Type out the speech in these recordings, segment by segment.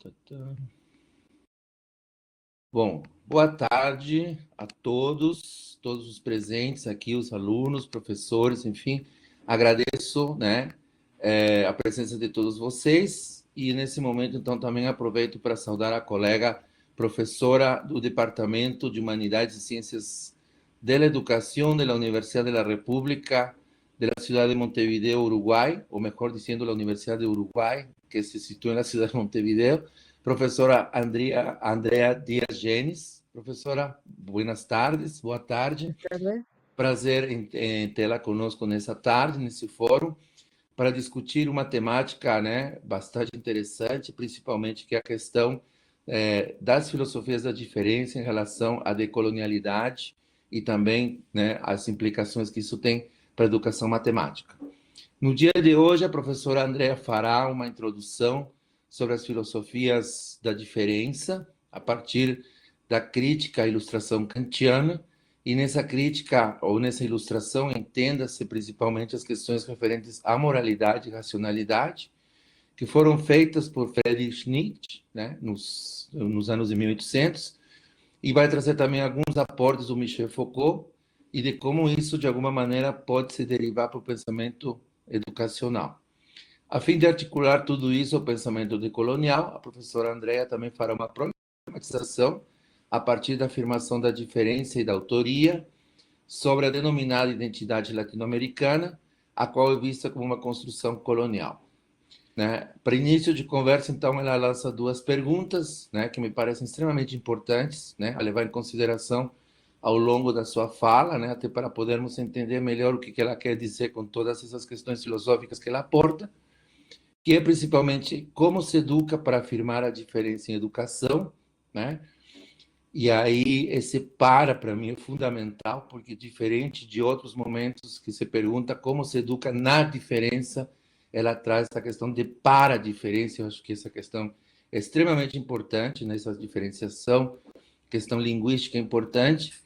Tá, tá. Bom, boa tarde a todos os presentes aqui, os alunos, professores, enfim. Agradeço, né, a presença de todos vocês e nesse momento, então, também aproveito para saudar a colega professora do Departamento de Humanidades e Ciências de la Educación de la Universidad de la República de la Ciudad de Montevideo, Uruguay, o mejor diciendo, la Universidad de Uruguay, que se sitúa en la ciudad de Montevideo, professora Andrea Dias Genes. Professora, buenas tardes, boa tarde. Prazer em tê-la conosco nessa tarde, nesse fórum, para discutir uma temática, né, bastante interessante, principalmente que é a questão das filosofias da diferença em relação à decolonialidade e também, né, as implicações que isso tem para a educação matemática. No dia de hoje, a professora Andrea fará uma introdução sobre as filosofias da diferença, a partir da crítica à ilustração kantiana, e nessa crítica, ou nessa ilustração, entenda-se principalmente as questões referentes à moralidade e racionalidade, que foram feitas por Friedrich Nietzsche, né, nos anos de 1800, e vai trazer também alguns aportes do Michel Foucault, e de como isso, de alguma maneira, pode se derivar para o pensamento educacional. A fim de articular tudo isso ao pensamento decolonial, a professora Andrea também fará uma problematização a partir da afirmação da diferença e da autoria sobre a denominada identidade latino-americana, a qual é vista como uma construção colonial. Né? Para início de conversa, então, ela lança duas perguntas, né, que me parecem extremamente importantes, né, a levar em consideração ao longo da sua fala, né, até para podermos entender melhor o que ela quer dizer com todas essas questões filosóficas que ela aporta, que é principalmente como se educa para afirmar a diferença em educação, né? E aí esse para mim é fundamental, porque diferente de outros momentos que se pergunta como se educa na diferença, ela traz essa questão de para a diferença. Eu acho que essa questão é extremamente importante nessa diferenciação, questão linguística importante.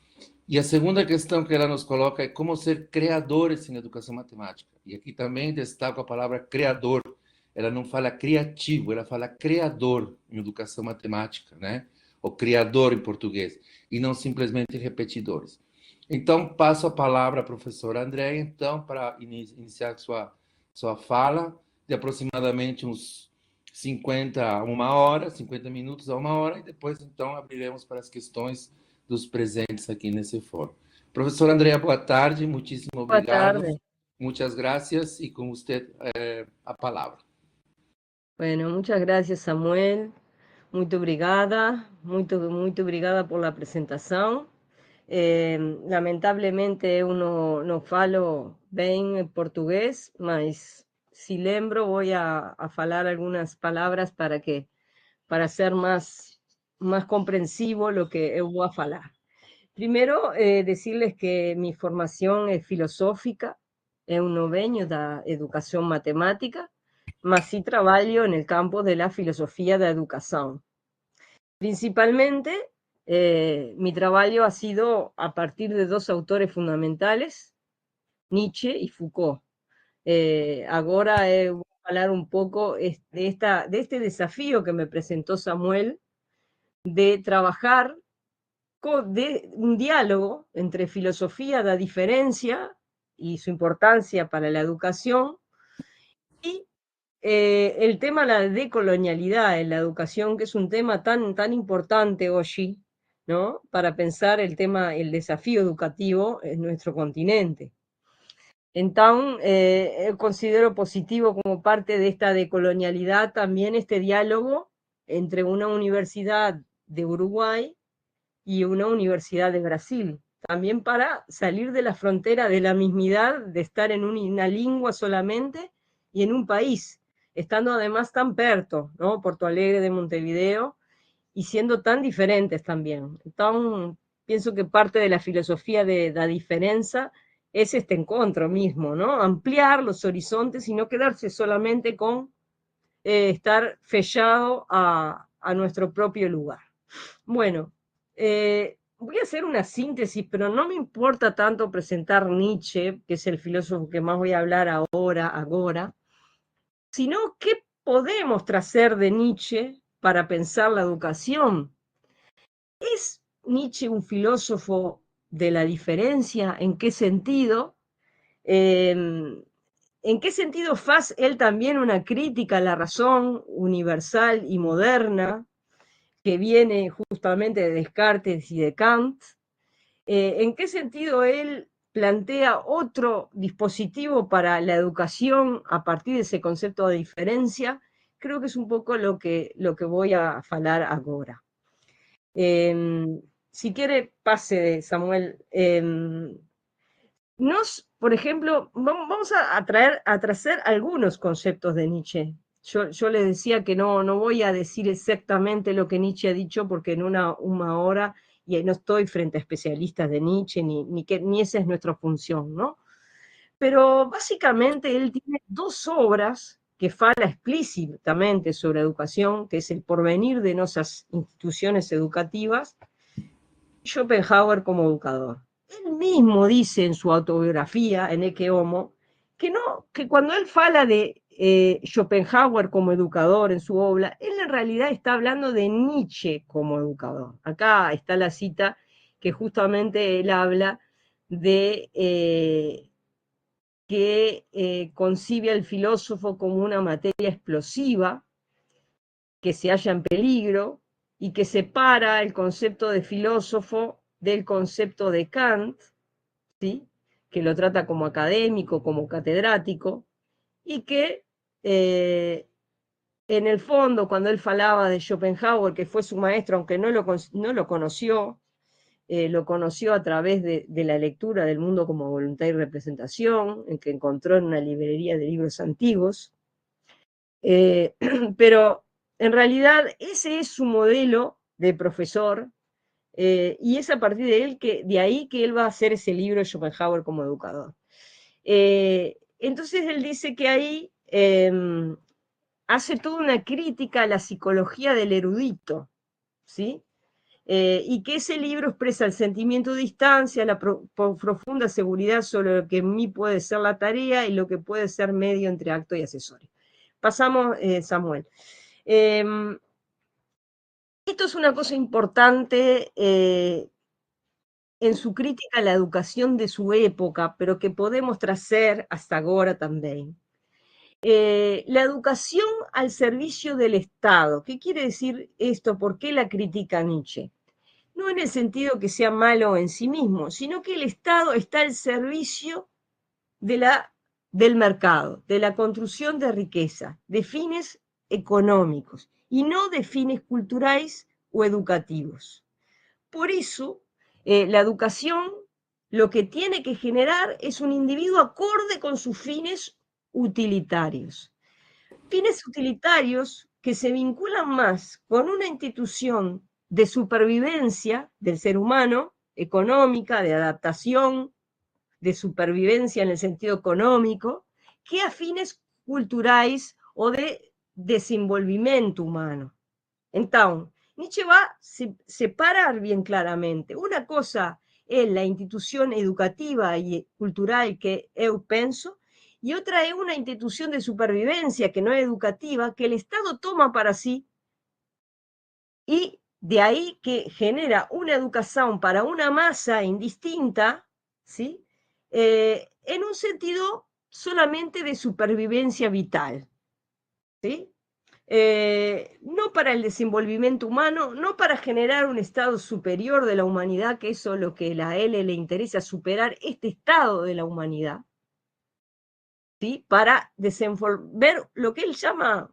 E a segunda questão que ela nos coloca é como ser criadores em educação matemática. E aqui também destaco a palavra criador. Ela não fala criativo, ela fala criador em educação matemática, né? O criador em português, e não simplesmente repetidores. Então, passo a palavra à professora Andréia, então, para iniciar sua fala, de aproximadamente uns 50 a uma hora, 50 minutos a uma hora, e depois, então, abriremos para as questões dos presentes aqui nesse fórum. Professora Andrea, boa tarde, muitíssimo obrigado. Boa tarde. Muchas gracias, y con usted a palavra. Bueno, muchas gracias, Samuel. Muito obrigada, muito obrigada por la apresentação. Lamentavelmente eu não falo bem português, mas se lembro vou a falar algumas palavras para ser mais compreensivo lo que eu vou a falar. Primero, decirles que mi formación es filosófica, eu non veño da educación matemática, mas sí traballo en el campo de la filosofía da educación. Principalmente, mi trabajo ha sido a partir de dos autores fundamentales, Nietzsche y Foucault. Agora voy a hablar un poco de este desafío que me presentó Samuel de trabajar de un diálogo entre filosofía da diferencia y su importancia para la educación y el tema de la decolonialidad en la educación, que es un tema tan importante hoy, ¿no? Para pensar el desafío educativo en nuestro continente. Entonces, considero positivo como parte de esta decolonialidad también este diálogo entre una universidad de Uruguay y una universidad de Brasil, también para salir de la frontera de la mismidad de estar en una lengua solamente y en un país, estando además tan perto, ¿no? Porto Alegre de Montevideo, y siendo tan diferentes también. Entonces, pienso que parte de la filosofía de la diferencia es este encuentro mismo, ¿no? Ampliar los horizontes y no quedarse solamente con estar fechado a nuestro propio lugar. Bueno, voy a hacer una síntesis, pero no me importa tanto presentar Nietzsche, que es el filósofo que más voy a hablar ahora, sino qué podemos traer de Nietzsche para pensar la educación. ¿Es Nietzsche un filósofo de la diferencia? ¿En qué sentido? ¿En qué sentido hace él también una crítica a la razón universal y moderna que viene justamente de Descartes y de Kant? ¿En qué sentido él plantea otro dispositivo para la educación a partir de ese concepto de diferencia? Creo que es un poco lo que voy a falar ahora. Si quiere, pase, Samuel. Por ejemplo, vamos a traer algunos conceptos de Nietzsche. Yo le decía que no voy a decir exactamente lo que Nietzsche ha dicho porque en una hora, y no estoy frente a especialistas de Nietzsche, ni esa es nuestra función, ¿no? Pero básicamente él tiene dos obras que fala explícitamente sobre educación, que es El porvenir de nuestras instituciones educativas, Schopenhauer como educador. Él mismo dice en su autobiografía, en Ecce Homo, que cuando él fala de Schopenhauer como educador en su obra, él en realidad está hablando de Nietzsche como educador. Acá está la cita que justamente él habla de que concibe al filósofo como una materia explosiva que se halla en peligro y que separa el concepto de filósofo del concepto de Kant, ¿sí? Que lo trata como académico, como catedrático, y que en el fondo, cuando él falaba de Schopenhauer, que fue su maestro, aunque no lo conoció, lo conoció a través de la lectura del Mundo como Voluntad y Representación, en que encontró en una librería de libros antiguos, pero en realidad ese es su modelo de profesor, y es a partir de ahí que él va a hacer ese libro Schopenhauer como educador. Entonces él dice que ahí hace toda una crítica a la psicología del erudito, ¿sí? Y que ese libro expresa el sentimiento de distancia, la profunda seguridad sobre lo que en mí puede ser la tarea y lo que puede ser medio entre acto y accesorio. Pasamos, Samuel. Esto es una cosa importante en su crítica a la educación de su época, pero que podemos traer hasta ahora también. La educación al servicio del Estado. ¿Qué quiere decir esto? ¿Por qué la critica Nietzsche? No en el sentido que sea malo en sí mismo, sino que el Estado está al servicio del mercado, de la construcción de riqueza, de fines económicos y no de fines culturales o educativos. Por eso, la educación lo que tiene que generar es un individuo acorde con sus fines utilitarios. Fines utilitarios que se vinculan más con una institución de supervivencia del ser humano, económica, de adaptación, de supervivencia en el sentido económico, que a fines culturales o de desenvolvimiento humano. Entonces, Nietzsche va a separar bien claramente. Una cosa es la institución educativa y cultural que yo pienso, y otra es una institución de supervivencia que no es educativa, que el Estado toma para sí, y de ahí que genera una educación para una masa indistinta, ¿sí? En un sentido solamente de supervivencia vital, ¿sí? No para el desenvolvimiento humano, no para generar un estado superior de la humanidad, que eso es lo que a él le interesa, superar este estado de la humanidad, ¿sí? Para desenvolver lo que él llama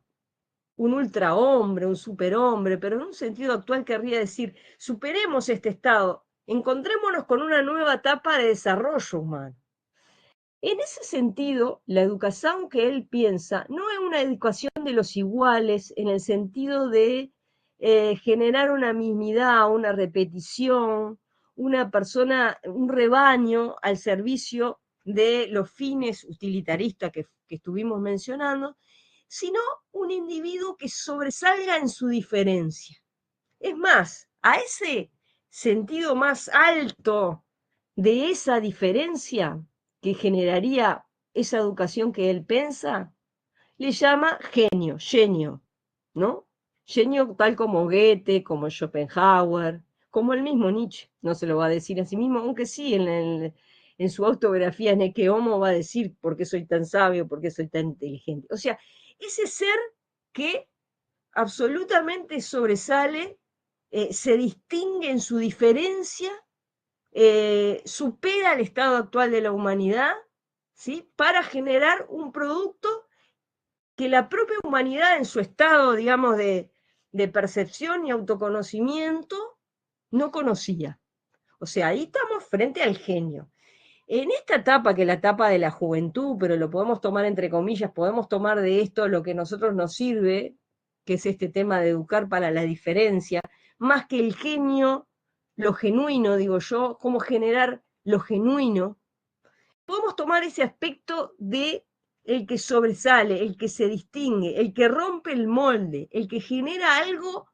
un ultrahombre, un superhombre, pero en un sentido actual querría decir, superemos este estado, encontrémonos con una nueva etapa de desarrollo humano. En ese sentido, la educación que él piensa no es una educación de los iguales en el sentido de generar una mismidad, una repetición, una persona, un rebaño al servicio de los fines utilitaristas que estuvimos mencionando, sino un individuo que sobresalga en su diferencia. Es más, a ese sentido más alto de esa diferencia que generaría esa educación que él piensa, le llama genio, ¿no? genio tal como Goethe, como Schopenhauer, como el mismo Nietzsche, no se lo va a decir a sí mismo, aunque sí en su autografía Neke Homo va a decir por qué soy tan sabio, por qué soy tan inteligente. O sea, ese ser que absolutamente sobresale, se distingue en su diferencia, supera el estado actual de la humanidad, ¿sí? Para generar un producto que la propia humanidad en su estado, digamos, de percepción y autoconocimiento no conocía. O sea, ahí estamos frente al genio. En esta etapa, que es la etapa de la juventud, pero lo podemos tomar entre comillas, podemos tomar de esto lo que a nosotros nos sirve, que es este tema de educar para la diferencia, más que el genio, lo genuino, digo yo, cómo generar lo genuino. Podemos tomar ese aspecto de el que sobresale, el que se distingue, el que rompe el molde, el que genera algo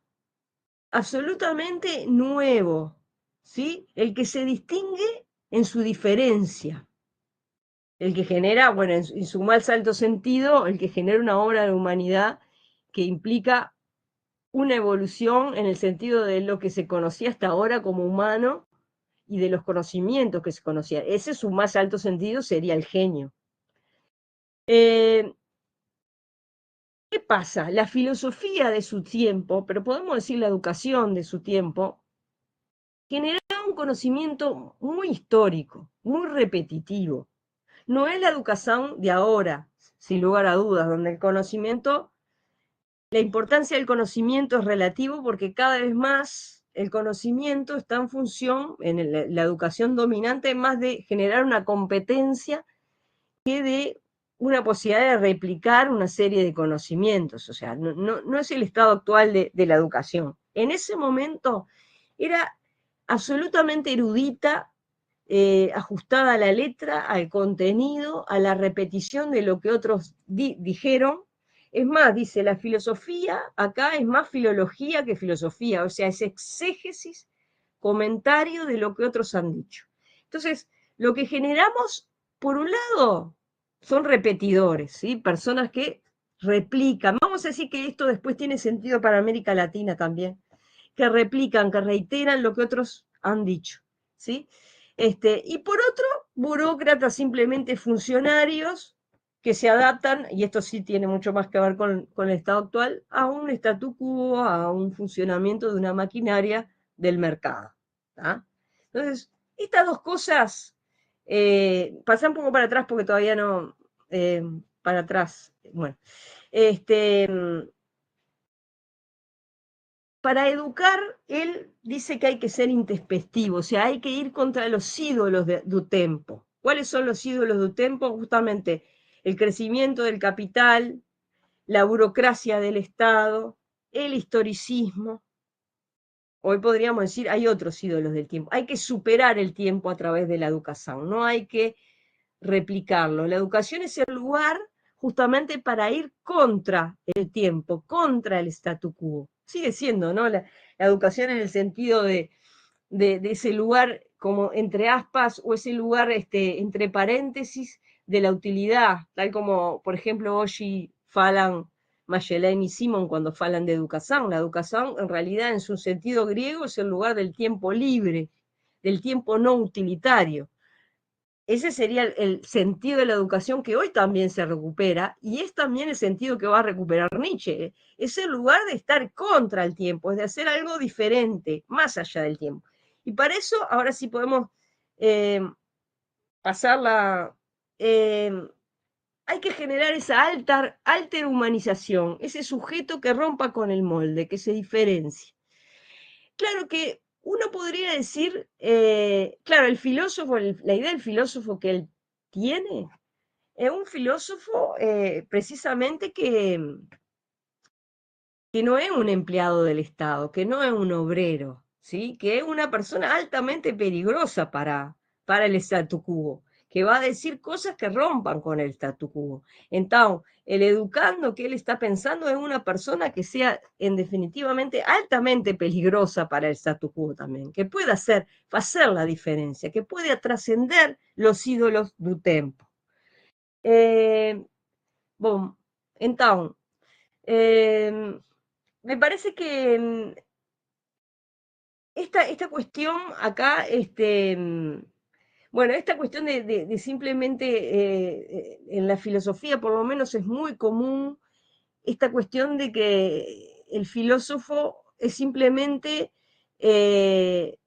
absolutamente nuevo, ¿sí? El que se distingue en su diferencia, el que genera, bueno, en su más alto sentido, el que genera una obra de humanidad que implica una evolución en el sentido de lo que se conocía hasta ahora como humano y de los conocimientos que se conocían. Ese es su más alto sentido, sería el genio. ¿Qué pasa? La filosofía de su tiempo, pero podemos decir la educación de su tiempo, generaba un conocimiento muy histórico, muy repetitivo. No es la educación de ahora, sin lugar a dudas, donde el conocimiento, la importancia del conocimiento es relativo porque cada vez más el conocimiento está en función, en la educación dominante, más de generar una competencia que de una posibilidad de replicar una serie de conocimientos. O sea, no es el estado actual de la educación. En ese momento era absolutamente erudita, ajustada a la letra, al contenido, a la repetición de lo que otros dijeron. Es más, dice, la filosofía acá es más filología que filosofía, o sea, es exégesis, comentario de lo que otros han dicho. Entonces, lo que generamos, por un lado, son repetidores, ¿sí? Personas que replican. Vamos a decir que esto después tiene sentido para América Latina también, que replican, que reiteran lo que otros han dicho, ¿sí? Y por otro, burócratas, simplemente funcionarios que se adaptan, y esto sí tiene mucho más que ver con el estado actual, a un statu quo, a un funcionamiento de una maquinaria del mercado. ¿Tá? Entonces, estas dos cosas, pasan un poco para atrás porque todavía no, para atrás, bueno, este, para educar, él dice que hay que ser introspectivo, o sea, hay que ir contra los ídolos del tiempo. ¿Cuáles son los ídolos del tiempo? Justamente el crecimiento del capital, la burocracia del Estado, el historicismo. Hoy podríamos decir, hay otros ídolos del tiempo. Hay que superar el tiempo a través de la educación, no hay que replicarlo. La educación es el lugar justamente para ir contra el tiempo, contra el statu quo. Sigue siendo, ¿no? La educación en el sentido de ese lugar como entre aspas o ese lugar entre paréntesis de la utilidad, tal como, por ejemplo, hoy falan Magellán y Simon cuando falan de educación. La educación, en realidad, en su sentido griego, es el lugar del tiempo libre, del tiempo no utilitario. Ese sería el sentido de la educación que hoy también se recupera y es también el sentido que va a recuperar Nietzsche. Es el lugar de estar contra el tiempo, es de hacer algo diferente, más allá del tiempo. Y para eso, ahora sí podemos eh, pasarla. Hay que generar esa alter humanización, ese sujeto que rompa con el molde, que se diferencie. Claro que uno podría decir, claro, el filósofo, la idea del filósofo que él tiene, es un filósofo precisamente que no es un empleado del Estado, que no es un obrero, ¿sí? Que es una persona altamente peligrosa para el statu quo, que va a decir cosas que rompan con el statu quo. Entonces, el educando que él está pensando es una persona que sea, en definitivamente, altamente peligrosa para el statu quo también, que pueda hacer la diferencia, que pueda trascender los ídolos del tiempo. Bom, então, me parece que esta cuestión acá, bueno, esta cuestión de simplemente en la filosofía por lo menos es muy común esta cuestión de que el filósofo es simplemente eh,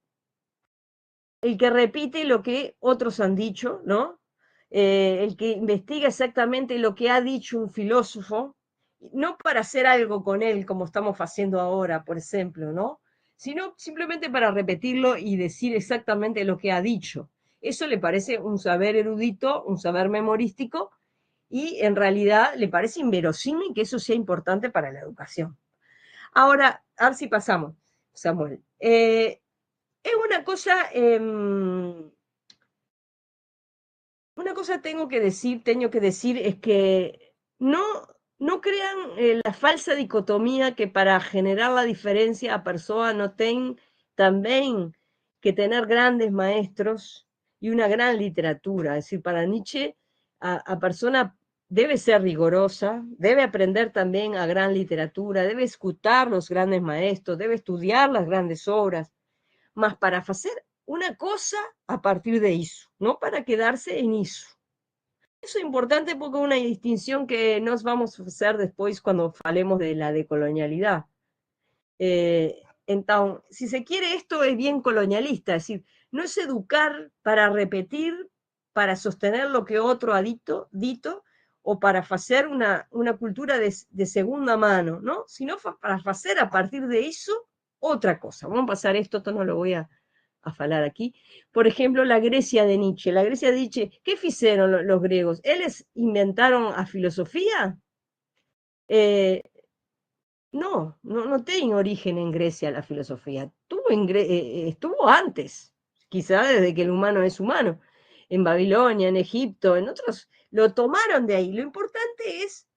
el que repite lo que otros han dicho, ¿no? El que investiga exactamente lo que ha dicho un filósofo, no para hacer algo con él, como estamos haciendo ahora, por ejemplo, ¿no? Sino simplemente para repetirlo y decir exactamente lo que ha dicho. Eso le parece un saber erudito, un saber memorístico, y en realidad le parece inverosímil que eso sea importante para la educación. Ahora, a ver si pasamos, Samuel. Es una cosa tengo que decir es que no, no crean la falsa dicotomía que para generar la diferencia a persona no ten también que tener grandes maestros y una gran literatura. Es decir, para Nietzsche, a persona debe ser rigorosa, debe aprender también a gran literatura, debe escuchar los grandes maestros, debe estudiar las grandes obras, más para hacer una cosa a partir de eso, no para quedarse en eso. Eso es importante porque es una distinción que nos vamos a hacer después cuando falemos de la decolonialidad. Entonces, si se quiere, esto es bien colonialista, es decir, no es educar para repetir, para sostener lo que otro ha dito o para hacer una cultura de segunda mano, ¿no? Sino para hacer a partir de eso otra cosa. Vamos a pasar esto no lo voy a falar aquí. Por ejemplo, la Grecia de Nietzsche. La Grecia de Nietzsche, ¿qué hicieron los griegos? ¿Ellos inventaron a filosofía? Eh, no tiene origen en Grecia la filosofía. Estuvo antes, quizá desde que el humano es humano, en Babilonia, en Egipto, en otros, lo tomaron de ahí. Lo importante es,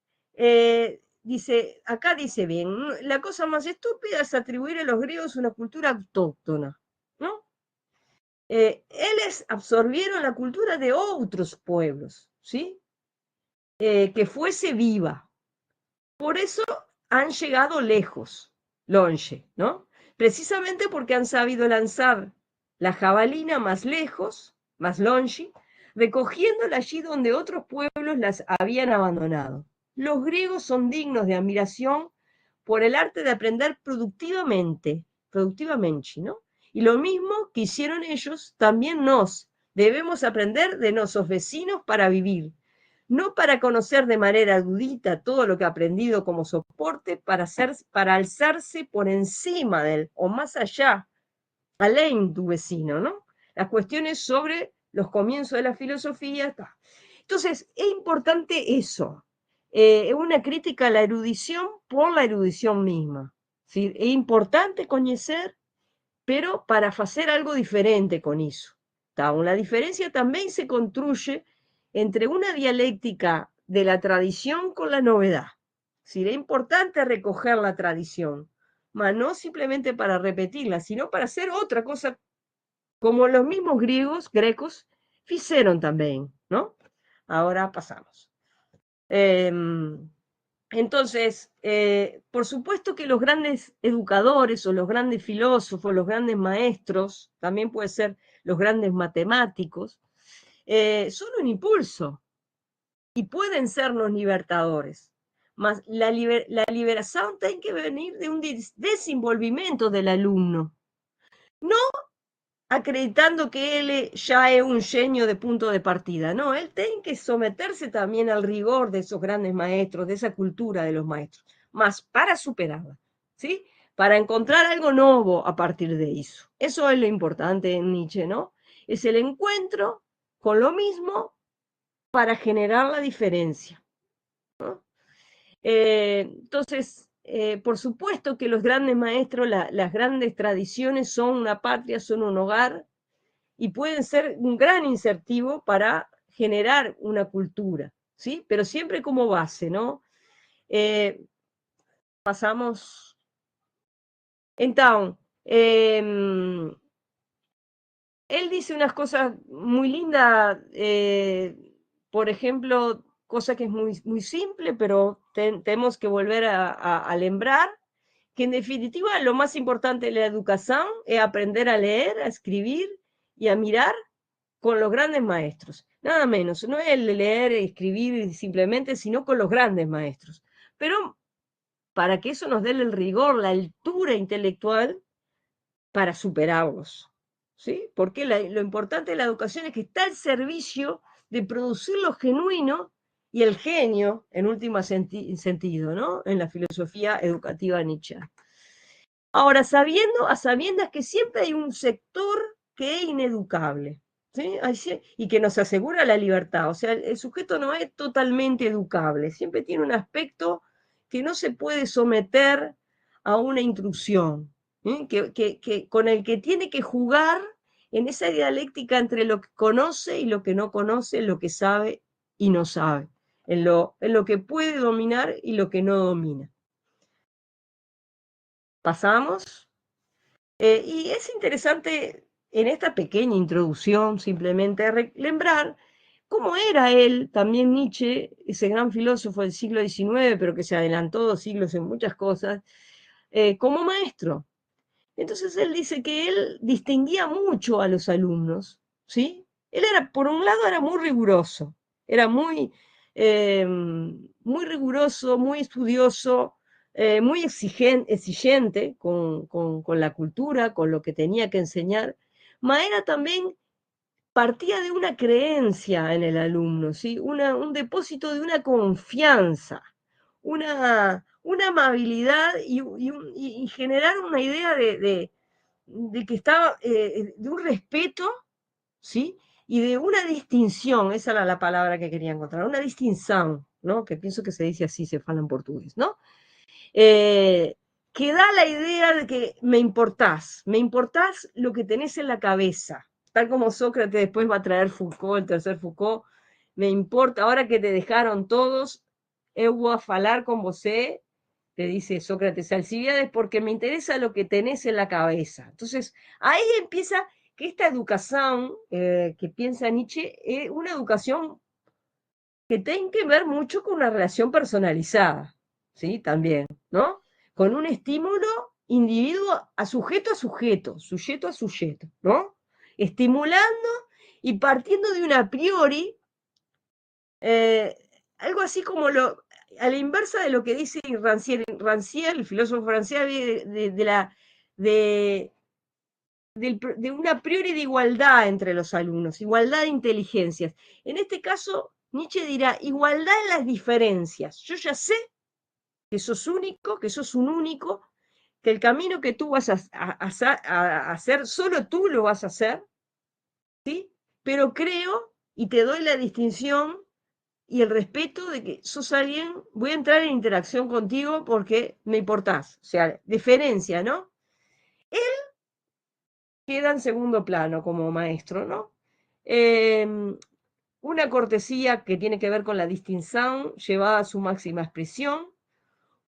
acá dice bien, la cosa más estúpida es atribuir a los griegos una cultura autóctona, ¿no? Ellos absorbieron la cultura de otros pueblos, ¿sí? Que fuese viva. Por eso han llegado lejos, longe, ¿no? Precisamente porque han sabido lanzar la jabalina más lejos, más longe, recogiéndola allí donde otros pueblos las habían abandonado. Los griegos son dignos de admiración por el arte de aprender productivamente, ¿no? Y lo mismo que hicieron ellos, también nos debemos aprender de nuestros vecinos para vivir, no para conocer de manera erudita todo lo que ha aprendido como soporte para alzarse por encima del o más allá, além tu vecino, ¿no? Las cuestiones sobre los comienzos de la filosofía. Entonces, es importante eso, es una crítica a la erudición por la erudición misma. ¿Sí? Es importante conocer, pero para hacer algo diferente con eso. La diferencia también se construye entre una dialéctica de la tradición con la novedad. Si es importante recoger la tradición, mas no simplemente para repetirla, sino para hacer otra cosa, como los mismos grecos hicieron también, ¿no? Ahora pasamos. Eh, entonces, por supuesto que los grandes educadores o los grandes filósofos, los grandes maestros, también puede ser los grandes matemáticos, son un impulso y pueden ser los libertadores. Mas la liberación tiene que venir de un desenvolvimiento del alumno, no acreditando que él ya es un genio de punto de partida. No, él tiene que someterse también al rigor de esos grandes maestros, de esa cultura de los maestros, más para superarla, ¿sí? Para encontrar algo nuevo a partir de eso. Eso es lo importante en Nietzsche, ¿no? Es el encuentro con lo mismo para generar la diferencia, ¿no? Entonces, por supuesto que los grandes maestros, las grandes tradiciones son una patria, son un hogar, y pueden ser un gran incentivo para generar una cultura, ¿sí? Pero siempre como base, ¿no? Pasamos. Entonces, él dice unas cosas muy lindas, por ejemplo, cosa que es muy, muy simple, pero tenemos que volver a lembrar, que en definitiva lo más importante de la educación es aprender a leer, a escribir y a mirar con los grandes maestros. Nada menos, no es el leer, escribir simplemente, sino con los grandes maestros. Pero para que eso nos dé el rigor, la altura intelectual para superarlos. ¿Sí? Porque lo importante de la educación es que está al servicio de producir lo genuino y el genio, en último sentido, ¿no? En la filosofía educativa Nietzsche. Ahora, a sabiendas que siempre hay un sector que es ineducable, ¿sí? Y que nos asegura la libertad. O sea, el sujeto no es totalmente educable, siempre tiene un aspecto que no se puede someter a una intrusión, ¿sí? Con el que tiene que jugar en esa dialéctica entre lo que conoce y lo que no conoce, lo que sabe y no sabe, en lo que puede dominar y lo que no domina. Pasamos. Y es interesante en esta pequeña introducción simplemente relembrar cómo era él, también Nietzsche, ese gran filósofo del siglo XIX, pero que se adelantó 2 siglos en muchas cosas, como maestro. Entonces él dice que él distinguía mucho a los alumnos, ¿sí? Él era, por un lado, era muy riguroso, era muy riguroso, muy estudioso, muy exigente con la cultura, con lo que tenía que enseñar. Era también partía de una creencia en el alumno, ¿sí? Un depósito de una confianza, una amabilidad y generar una idea de que estaba, de un respeto, ¿sí? Y de una distinción, esa era la palabra que quería encontrar, una distinción, ¿no? Que pienso que se dice así, se fala en portugués, ¿no? Eh, que da la idea de que me importás lo que tenés en la cabeza, tal como Sócrates después va a traer Foucault, el tercer Foucault, me importa, ahora que te dejaron todos, eu vou a falar con você, te dice Sócrates Alcibiades, porque me interesa lo que tenés en la cabeza. Entonces, ahí empieza que esta educación que piensa Nietzsche es una educación que tiene que ver mucho con una relación personalizada, ¿sí? También, ¿no? Con un estímulo individuo a sujeto, sujeto a sujeto, ¿no? Estimulando y partiendo de un a priori, eh, algo así como a la inversa de lo que dice Rancière, el filósofo francés, de, de una a priori de igualdad entre los alumnos, igualdad de inteligencias. En este caso, Nietzsche dirá igualdad en las diferencias. Yo ya sé que sos único, que sos un único, que el camino que tú vas a hacer, solo tú lo vas a hacer, ¿sí? Pero creo y te doy la distinción y el respeto de que sos alguien, voy a entrar en interacción contigo porque me importás. O sea, diferencia, ¿no? Queda en segundo plano como maestro, ¿no? Una cortesía que tiene que ver con la distinción llevada a su máxima expresión,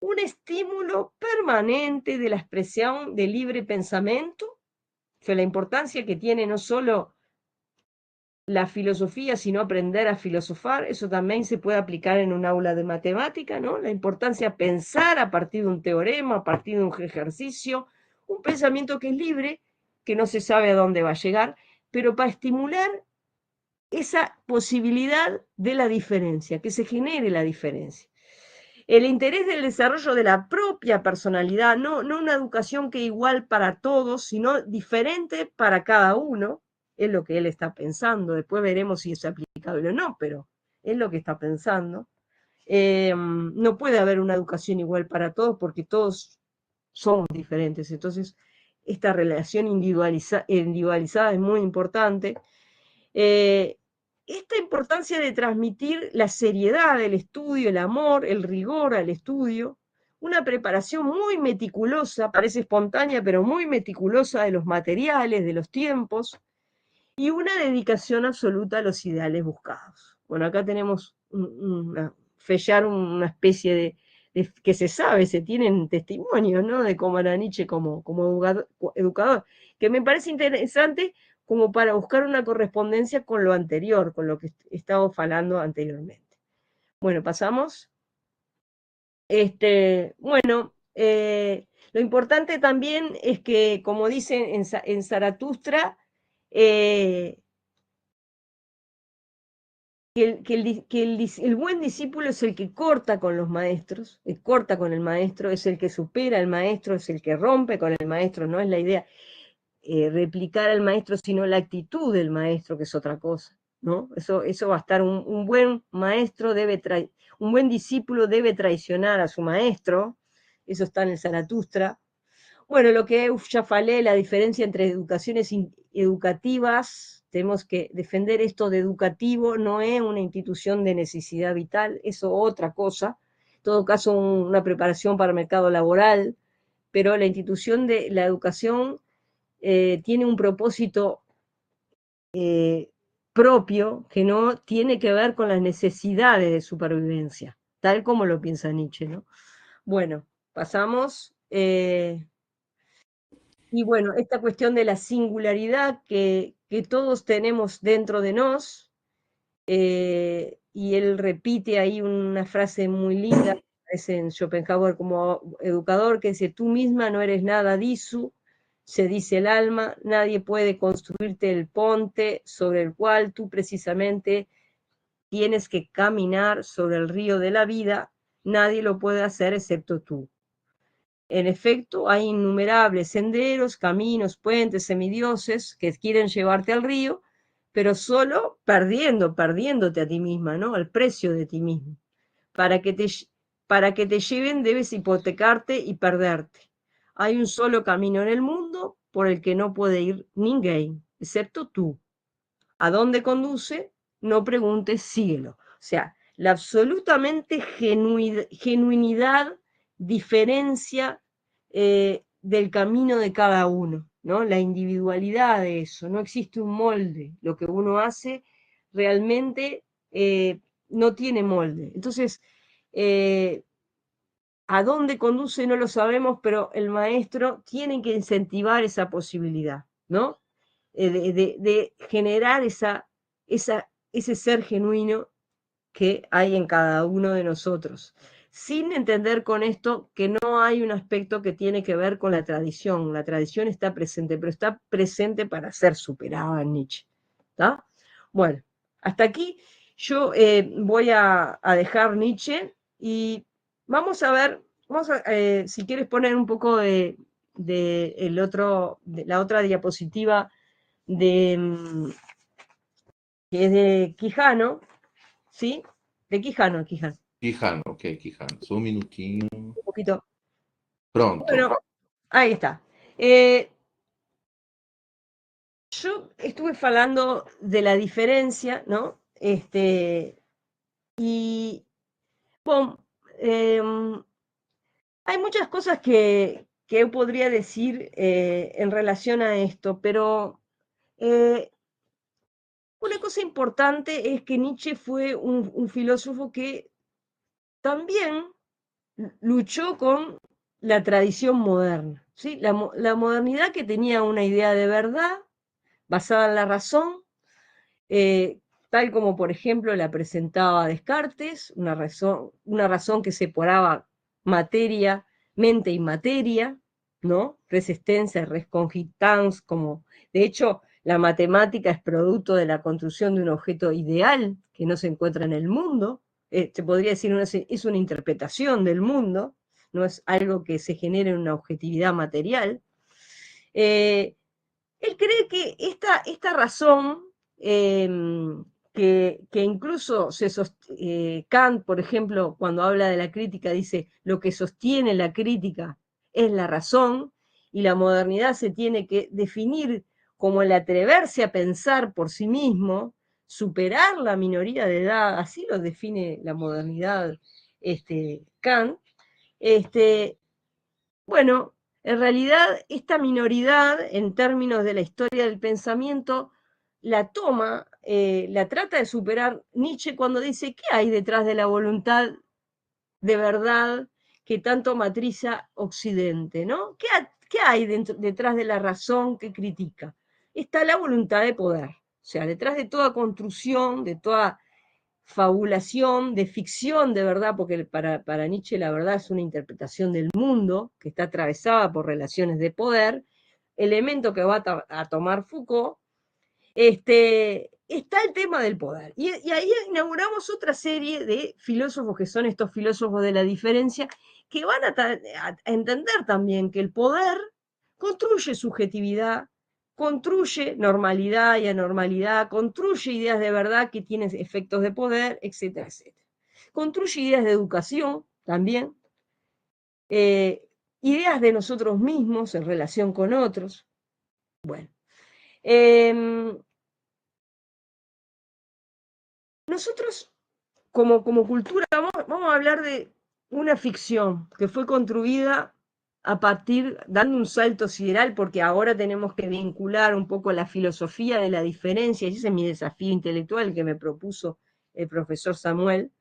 un estímulo permanente de la expresión de libre pensamiento, o sea, la importancia que tiene no solo la filosofía, sino aprender a filosofar, eso también se puede aplicar en un aula de matemática, ¿no? La importancia de pensar a partir de un teorema, a partir de un ejercicio, un pensamiento que es libre, que no se sabe a dónde va a llegar, pero para estimular esa posibilidad de la diferencia, que se genere la diferencia. El interés del desarrollo de la propia personalidad, no una educación que igual para todos, sino diferente para cada uno, es lo que él está pensando. Después veremos si es aplicable o no, pero es lo que está pensando. No puede haber una educación igual para todos porque todos somos diferentes. Entonces, esta relación individualizada es muy importante. Esta importancia de transmitir la seriedad del estudio, el amor, el rigor al estudio, una preparación muy meticulosa, parece espontánea, pero muy meticulosa de los materiales, de los tiempos, y una dedicación absoluta a los ideales buscados. Bueno, acá tenemos Fellar una especie de que se sabe, se tienen testimonios, ¿no? De cómo era Nietzsche como educador, que me parece interesante como para buscar una correspondencia con lo anterior, con lo que estábamos hablando anteriormente. Bueno, pasamos. Bueno, Lo importante también es que, como dicen en Zaratustra, el buen discípulo es el que corta con los maestros, corta con el maestro, es el que supera al maestro, es el que rompe con el maestro, no es la idea replicar al maestro, sino la actitud del maestro, que es otra cosa, ¿no? Eso va a estar, un buen maestro un buen discípulo debe traicionar a su maestro, eso está en el Zaratustra. Bueno, lo que ya falé, la diferencia entre educaciones educativas, tenemos que defender esto de educativo, no es una institución de necesidad vital, eso otra cosa, en todo caso una preparación para el mercado laboral, pero la institución de la educación tiene un propósito propio que no tiene que ver con las necesidades de supervivencia, tal como lo piensa Nietzsche, ¿no? Bueno, pasamos. Y bueno, esta cuestión de la singularidad que todos tenemos dentro de nos, y él repite ahí una frase muy linda, es en Schopenhauer como educador, que dice, tú misma no eres nada disu, se dice el alma, nadie puede construirte el ponte sobre el cual tú precisamente tienes que caminar sobre el río de la vida, nadie lo puede hacer excepto tú. En efecto, hay innumerables senderos, caminos, puentes, semidioses que quieren llevarte al río, pero solo perdiéndote a ti misma, ¿no? Al precio de ti mismo. Para que te, para que te lleven debes hipotecarte y perderte. Hay un solo camino en el mundo por el que no puede ir ninguém, excepto tú. ¿A dónde conduce? No preguntes, síguelo. O sea, la absolutamente genuinidad diferencia del camino de cada uno, ¿no? La individualidad de eso, no existe un molde. Lo que uno hace realmente no tiene molde. Entonces, ¿a dónde conduce? No lo sabemos, pero el maestro tiene que incentivar esa posibilidad, ¿no? De generar ese ser genuino que hay en cada uno de nosotros, sin entender con esto que no hay un aspecto que tiene que ver con la tradición está presente, pero está presente para ser superada en Nietzsche, ¿está? Bueno, hasta aquí yo voy a dejar Nietzsche y vamos a ver, si quieres poner un poco de la otra diapositiva de, que es de Quijano, ¿sí? De Quijano, Quijano. Quijano, ok, Quijano. Só um minutinho. Un poquito. Pronto. Bueno, ahí está. Yo estuve hablando de la diferencia, ¿no? Y bueno, hay muchas cosas que yo podría decir en relación a esto, pero una cosa importante es que Nietzsche fue un filósofo que también luchó con la tradición moderna, ¿sí? La modernidad que tenía una idea de verdad basada en la razón, tal como por ejemplo la presentaba Descartes, una razón que separaba materia, mente y materia, ¿no? Res extensa, res cogitans, como de hecho la matemática es producto de la construcción de un objeto ideal que no se encuentra en el mundo, se podría decir es una interpretación del mundo, no es algo que se genere en una objetividad material. Él cree que esta razón, que incluso Kant, por ejemplo, cuando habla de la crítica, dice, lo que sostiene la crítica es la razón, y la modernidad se tiene que definir como el atreverse a pensar por sí mismo, superar la minoría de edad, así lo define la modernidad Kant. Bueno, en realidad esta minoridad, en términos de la historia del pensamiento, la trata de superar Nietzsche cuando dice, ¿qué hay detrás de la voluntad de verdad que tanto matriza Occidente? ¿No? ¿Qué hay detrás de la razón que critica? Está la voluntad de poder. O sea, detrás de toda construcción, de toda fabulación, de ficción de verdad, porque para Nietzsche la verdad es una interpretación del mundo que está atravesada por relaciones de poder, elemento que va a tomar Foucault, está el tema del poder. Y ahí inauguramos otra serie de filósofos que son estos filósofos de la diferencia, que van a entender también que el poder construye subjetividad, construye normalidad y anormalidad, construye ideas de verdad que tienen efectos de poder, etcétera, etcétera. Construye ideas de educación también, ideas de nosotros mismos en relación con otros. Bueno, nosotros como cultura vamos a hablar de una ficción que fue construida a partir, dando un salto sideral, porque ahora tenemos que vincular un poco la filosofía de la diferencia, y ese es mi desafío intelectual que me propuso el profesor Samuel,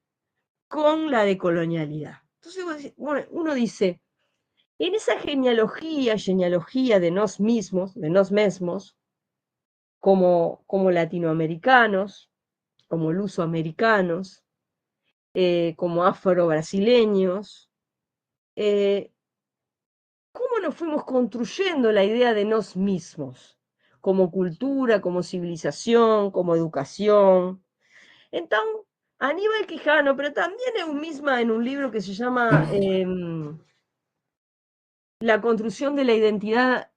con la decolonialidad. Entonces, bueno, uno dice, en esa genealogía de nos mismos, como latinoamericanos, como lusoamericanos, como afro-brasileños, cómo nos fuimos construyendo la idea de nos mismos, como cultura, como civilización, como educación. Entonces, Aníbal Quijano, pero también es un misma en un libro que se llama La construcción de la identidad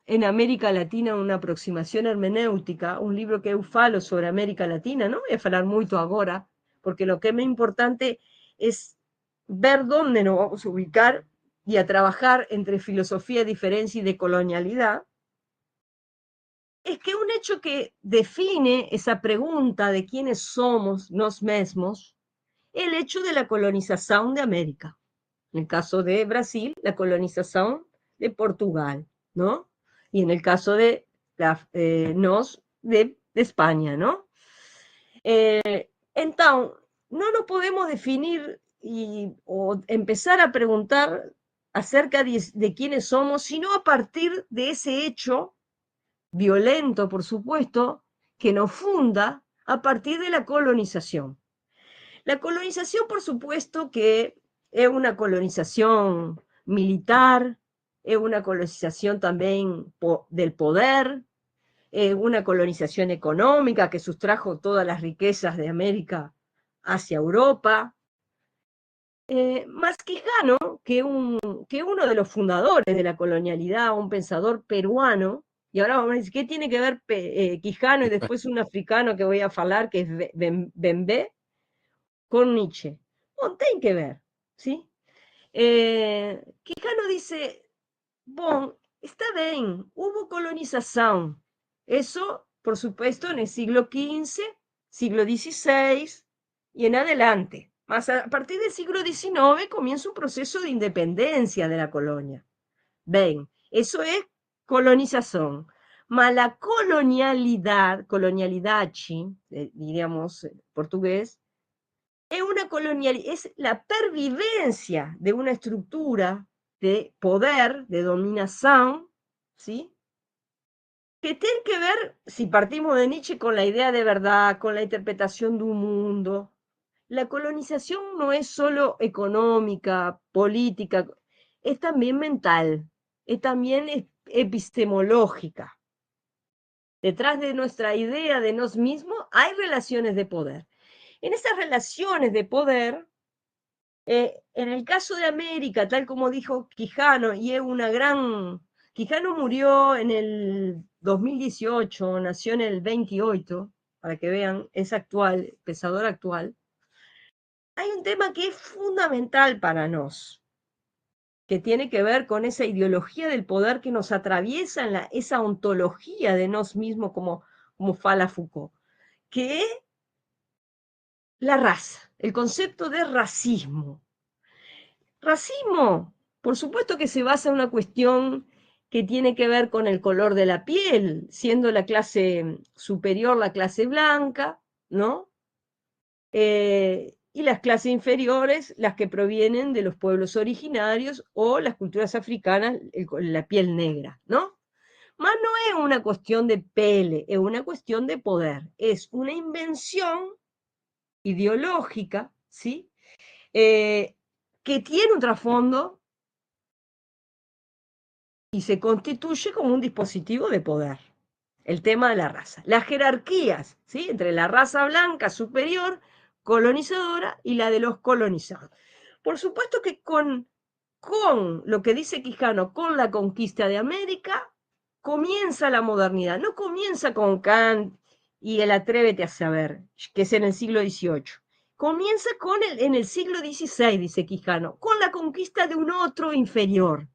en América Latina, una aproximación hermenéutica, un libro que eu falo sobre América Latina, no voy a falar mucho ahora, porque lo que es importante es ver dónde nos vamos a ubicar y a trabajar entre filosofía, diferencia y decolonialidad, es que un hecho que define esa pregunta de quiénes somos nos mismos, el hecho de la colonización de América. En el caso de Brasil, la colonización de Portugal, ¿no? Y en el caso de de España, ¿no? Entonces, no nos podemos definir o empezar a preguntar acerca de quiénes somos, sino a partir de ese hecho violento, por supuesto, que nos funda a partir de la colonización. La colonización, por supuesto, que es una colonización militar, es una colonización también del poder, es una colonización económica que sustrajo todas las riquezas de América hacia Europa. Más Quijano, que uno de los fundadores de la colonialidad, un pensador peruano, y ahora vamos a decir, ¿qué tiene que ver Quijano y después un africano que voy a hablar, que es Bembe, con Nietzsche? Bueno, tiene que ver, ¿sí? Quijano dice, bueno, está bien, hubo colonización. Eso, por supuesto, en el siglo XV, siglo XVI y en adelante. Más a partir del siglo XIX comienza un proceso de independencia de la colonia. Ven, eso es colonización. Mas la colonialidad, diríamos portugués, es la pervivencia de una estructura de poder, de dominación, ¿sí? Que tiene que ver, si partimos de Nietzsche, con la idea de verdad, con la interpretación de un mundo. La colonización no es solo económica, política, es también mental, es también epistemológica. Detrás de nuestra idea de nos mismos hay relaciones de poder. En esas relaciones de poder, en el caso de América, tal como dijo Quijano, y es una gran... Quijano murió en el 2018, nació en el 28, para que vean, es actual, pensador actual. Hay un tema que es fundamental para nos, que tiene que ver con esa ideología del poder que nos atraviesa en esa ontología de nos mismos, como fala Foucault, que es la raza, el concepto de racismo. Racismo, por supuesto que se basa en una cuestión que tiene que ver con el color de la piel, siendo la clase superior la clase blanca, ¿no? Y las clases inferiores las que provienen de los pueblos originarios o las culturas africanas, la piel negra, ¿no? Más no es una cuestión de pele, es una cuestión de poder, es una invención ideológica, ¿sí? Que tiene un trasfondo y se constituye como un dispositivo de poder. El tema de la raza. Las jerarquías, ¿sí? Entre la raza blanca superior, colonizadora, y la de los colonizados. Por supuesto que con lo que dice Quijano, con la conquista de América, comienza la modernidad. No comienza con Kant y el Atrévete a saber, que es en el siglo XVIII. Comienza en el siglo XVI, dice Quijano, con la conquista de un otro inferior.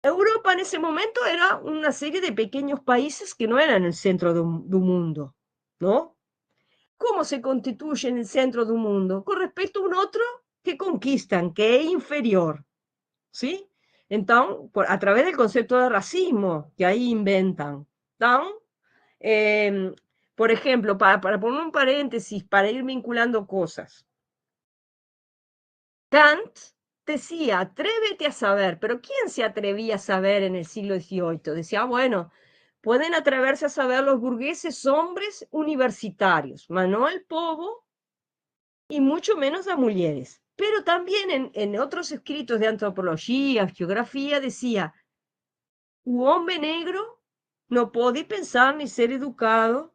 Europa en ese momento era una serie de pequeños países que no eran el centro de un mundo, ¿no? ¿Cómo se constituye en el centro de un mundo? Con respecto a un otro que conquistan, que es inferior, ¿sí? Entonces, a través del concepto de racismo que ahí inventan. ¿No? Por ejemplo, para poner un paréntesis, para ir vinculando cosas. Kant decía, atrévete a saber, pero ¿quién se atrevía a saber en el siglo XVIII? Decía, bueno, pueden atreverse a saber los burgueses hombres universitarios, Manuel Pobo y mucho menos las mujeres. Pero también en otros escritos de antropología, geografía, decía, un hombre negro no puede pensar ni ser educado,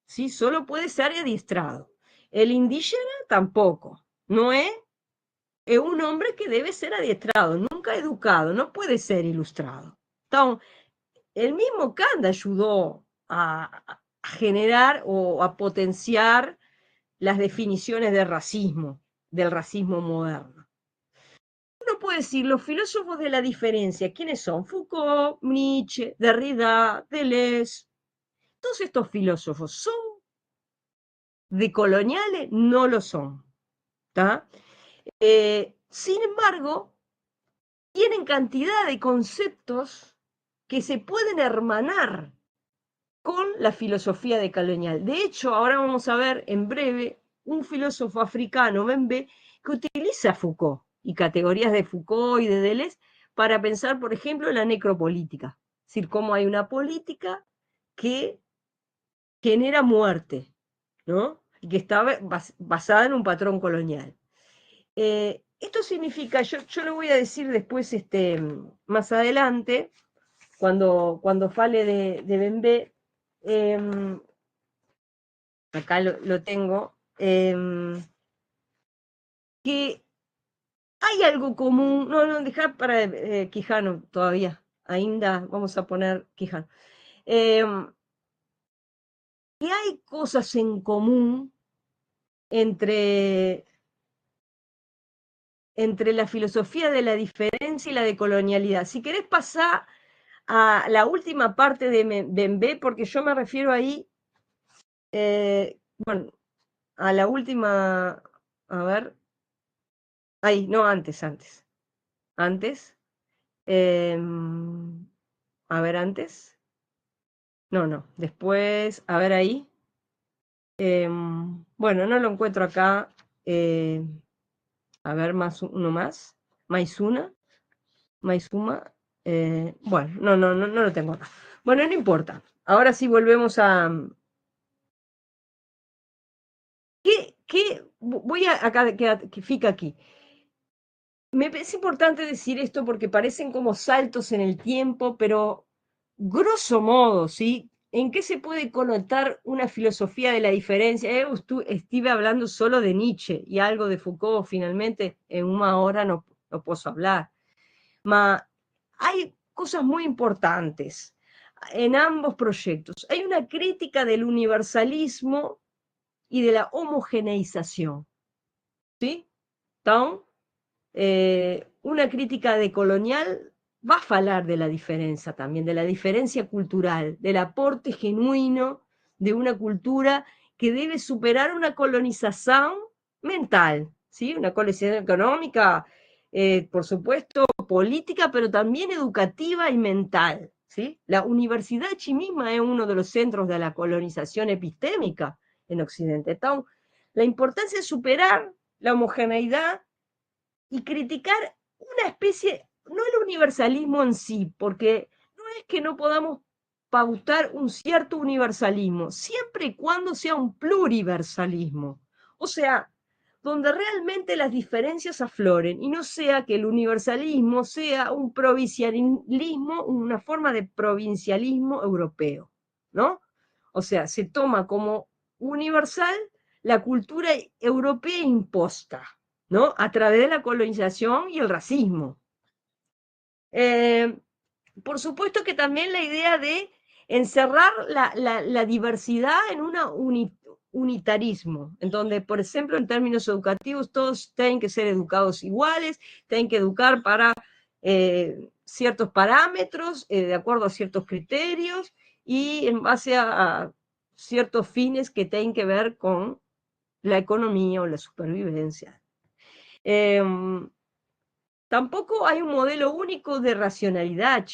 ¿sí? Solo puede ser adiestrado. El indígena tampoco, no es un hombre que debe ser adiestrado, nunca educado, no puede ser ilustrado. Entonces, el mismo Kant ayudó a generar o a potenciar las definiciones de racismo, del racismo moderno. Uno puede decir, los filósofos de la diferencia, ¿quiénes son? Foucault, Nietzsche, Derrida, Deleuze. Todos estos filósofos son decoloniales, no lo son. Sin embargo, tienen cantidad de conceptos que se pueden hermanar con la filosofía decolonial. De hecho, ahora vamos a ver en breve un filósofo africano, Bembe, que utiliza Foucault y categorías de Foucault y de Deleuze para pensar, por ejemplo, en la necropolítica. Es decir, cómo hay una política que genera muerte, ¿no? Y que está basada en un patrón colonial. Esto significa, yo lo voy a decir después, más adelante, cuando fale de Bembe, acá lo tengo, que hay algo común, no, dejar para Quijano todavía, ainda vamos a poner Quijano, que hay cosas en común entre la filosofía de la diferencia y la decolonialidad. Si querés pasar a la última parte de Bembe, porque yo me refiero ahí, bueno, a la última, a ver, ahí, no, antes, a ver, antes, no, después, a ver ahí, bueno, no lo encuentro acá, a ver, uno más, Maizuna, Maizuma, bueno, no lo tengo acá. Bueno, no importa. Ahora sí volvemos a... ¿Qué voy a acá, que fica aquí? Me parece importante decir esto porque parecen como saltos en el tiempo, pero grosso modo, ¿sí? ¿En qué se puede connotar una filosofía de la diferencia? Estuve hablando solo de Nietzsche y algo de Foucault, finalmente en una hora no puedo hablar. Hay cosas muy importantes en ambos proyectos. Hay una crítica del universalismo y de la homogeneización, ¿sí? Entonces, una crítica decolonial va a hablar de la diferencia también, de la diferencia cultural, del aporte genuino de una cultura que debe superar una colonización mental, ¿sí? Una colonización económica, por supuesto, política, pero también educativa y mental, ¿sí? La universidad en sí misma es uno de los centros de la colonización epistémica en Occidente. Entonces, la importancia de superar la homogeneidad y criticar una especie, no el universalismo en sí, porque no es que no podamos pautar un cierto universalismo, siempre y cuando sea un pluriversalismo. O sea, donde realmente las diferencias afloren y no sea que el universalismo sea un provincialismo, una forma de provincialismo europeo, ¿no? O sea, se toma como universal la cultura europea imposta, ¿no? A través de la colonización y el racismo. Por supuesto que también la idea de encerrar la diversidad en un unitarismo, en donde, por ejemplo, en términos educativos, todos tienen que ser educados iguales, tienen que educar para ciertos parámetros, de acuerdo a ciertos criterios y en base a ciertos fines que tienen que ver con la economía o la supervivencia. Tampoco hay un modelo único de racionalidad,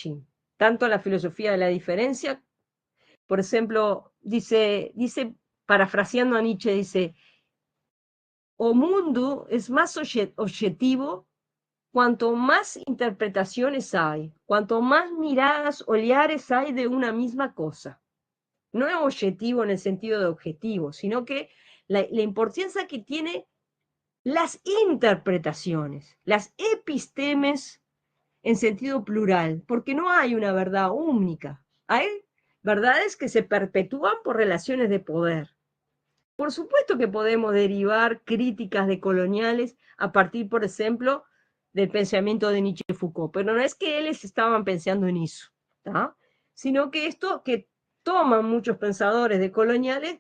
tanto la filosofía de la diferencia, por ejemplo, dice, parafraseando a Nietzsche, dice, o mundo es más objetivo cuanto más interpretaciones hay, cuanto más miradas oleares hay de una misma cosa. No es objetivo en el sentido de objetivo, sino que la importancia que tiene las interpretaciones, las epistemes en sentido plural, porque no hay una verdad única. Hay verdades que se perpetúan por relaciones de poder. Por supuesto que podemos derivar críticas decoloniales a partir, por ejemplo, del pensamiento de Nietzsche y Foucault, pero no es que ellos estaban pensando en eso, ¿tá? Sino que esto que toman muchos pensadores decoloniales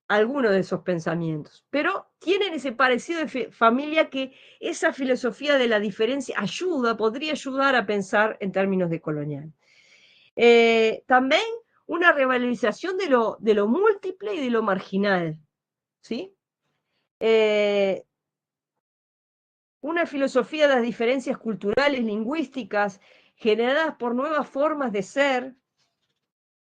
algunos de esos pensamientos, pero tienen ese parecido de familia que esa filosofía de la diferencia podría ayudar a pensar en términos de colonial. También una revalorización de lo múltiple y de lo marginal, ¿sí? Una filosofía de las diferencias culturales, lingüísticas, generadas por nuevas formas de ser,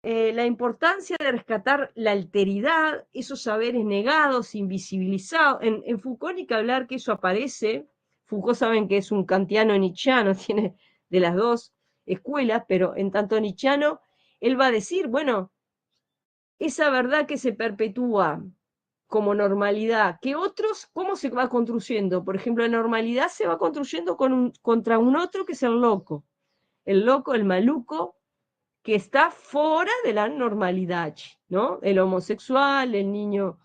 la importancia de rescatar la alteridad, esos saberes negados, invisibilizados. En Foucault ni que hablar que eso aparece. Foucault saben que es un kantiano nietzscheano, tiene de las dos escuelas, pero en tanto nietzscheano, él va a decir, bueno, esa verdad que se perpetúa como normalidad, que otros, ¿cómo se va construyendo? Por ejemplo, la normalidad se va construyendo contra un otro que es el loco, el maluco, que está fuera de la normalidad, ¿no? El homosexual, el niño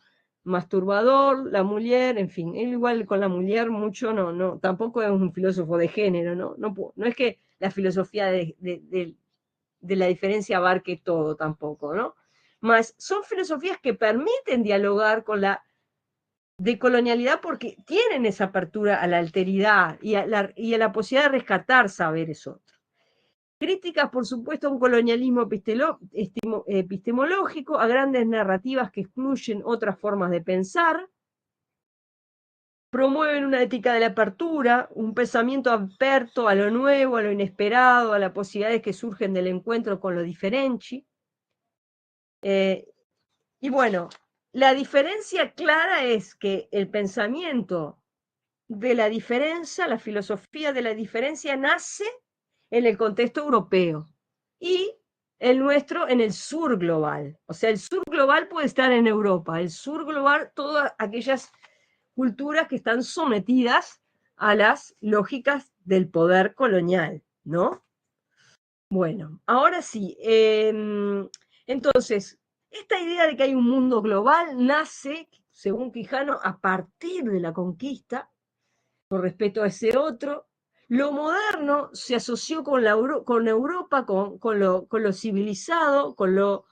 masturbador, la mujer, en fin, él igual con la mujer mucho no, tampoco es un filósofo de género, ¿no? No es que la filosofía de la diferencia abarque todo tampoco, ¿no? Mas son filosofías que permiten dialogar con la decolonialidad porque tienen esa apertura a la alteridad y a la posibilidad de rescatar saberes otros. Críticas, por supuesto, a un colonialismo epistemológico, a grandes narrativas que excluyen otras formas de pensar, promueven una ética de la apertura, un pensamiento abierto a lo nuevo, a lo inesperado, a las posibilidades que surgen del encuentro con lo diferente. Y bueno, la diferencia clara es que el pensamiento de la diferencia, la filosofía de la diferencia nace en el contexto europeo y el nuestro en el sur global. O sea, el sur global puede estar en Europa, el sur global, todas aquellas culturas que están sometidas a las lógicas del poder colonial, ¿no? Bueno, ahora sí. Entonces, esta idea de que hay un mundo global nace, según Quijano, a partir de la conquista, con respecto a ese otro. Lo moderno se asoció con Europa, con lo civilizado, con lo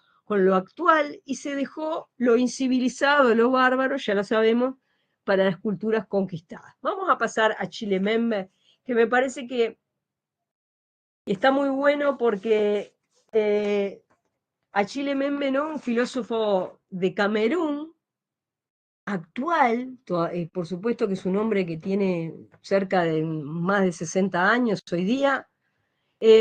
actual, y se dejó lo incivilizado, lo bárbaro, ya lo sabemos, para las culturas conquistadas. Vamos a pasar a Chilemembe, que me parece que está muy bueno porque Achille Mbembe, ¿no? Un filósofo de Camerún, actual, por supuesto que es un hombre que tiene cerca de más de 60 años hoy día,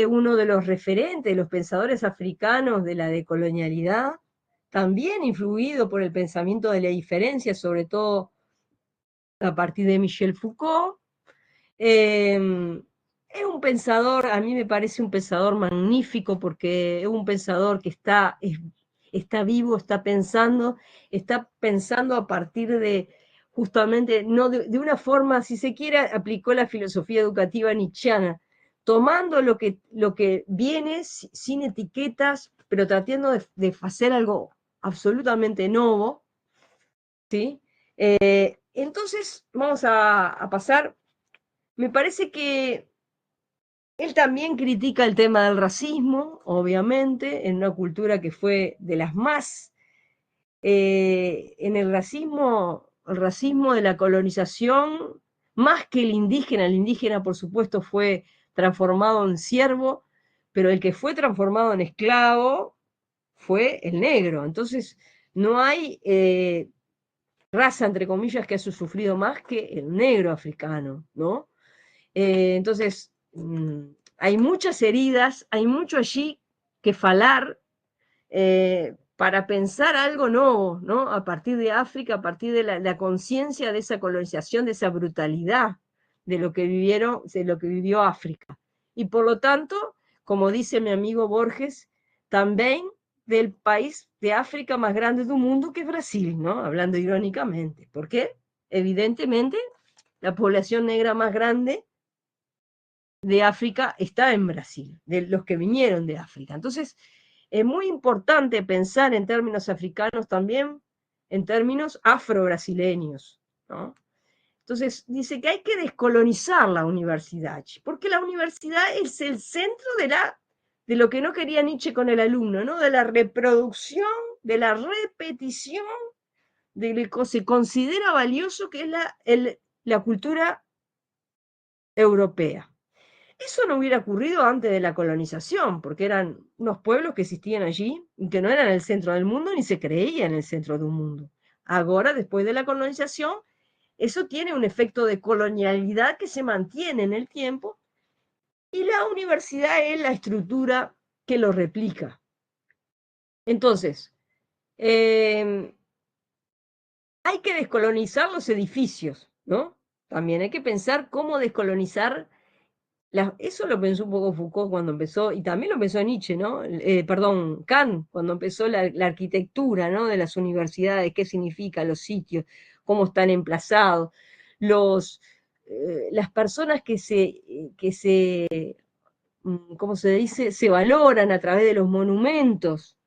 uno de los referentes, de los pensadores africanos de la decolonialidad, también influido por el pensamiento de la diferencia, sobre todo a partir de Michel Foucault. Es un pensador, a mí me parece un pensador magnífico porque es un pensador que está vivo, está pensando a partir de justamente, no de una forma, si se quiere, aplicó la filosofía educativa nietzscheana, tomando lo que viene sin etiquetas, pero tratando de hacer algo absolutamente nuevo, ¿sí? Entonces, vamos a pasar, me parece que él también critica el tema del racismo, obviamente, en una cultura que fue de las más, en el racismo de la colonización, más que el indígena por supuesto fue transformado en siervo, pero el que fue transformado en esclavo fue el negro. Entonces, no hay raza, entre comillas, que haya sufrido más que el negro africano, ¿no? Entonces, hay muchas heridas, hay mucho allí que falar para pensar algo nuevo, ¿no? A partir de África, a partir de la conciencia de esa colonización, de esa brutalidad de lo que vivieron, de lo que vivió África. Y por lo tanto, como dice mi amigo Borges, también del país de África más grande del mundo que es Brasil, ¿no? Hablando irónicamente. ¿Por qué? Evidentemente, la población negra más grande de África está en Brasil, de los que vinieron de África. Entonces, es muy importante pensar en términos africanos también, en términos afro-brasileños, ¿no? Entonces, dice que hay que descolonizar la universidad, porque la universidad es el centro de lo que no quería Nietzsche con el alumno, ¿no? De la reproducción, de la repetición, de lo que se considera valioso que es la cultura europea. Eso no hubiera ocurrido antes de la colonización, porque eran unos pueblos que existían allí y que no eran el centro del mundo ni se creía en el centro de un mundo. Ahora, después de la colonización, eso tiene un efecto de colonialidad que se mantiene en el tiempo y la universidad es la estructura que lo replica. Entonces, hay que descolonizar los edificios, ¿no? También hay que pensar cómo descolonizar. Eso lo pensó un poco Foucault cuando empezó, y también lo pensó Nietzsche, ¿no? Perdón, Kant, cuando empezó la arquitectura, ¿no? De las universidades, qué significa los sitios, cómo están emplazados, las personas ¿cómo se dice? Se valoran a través de los monumentos,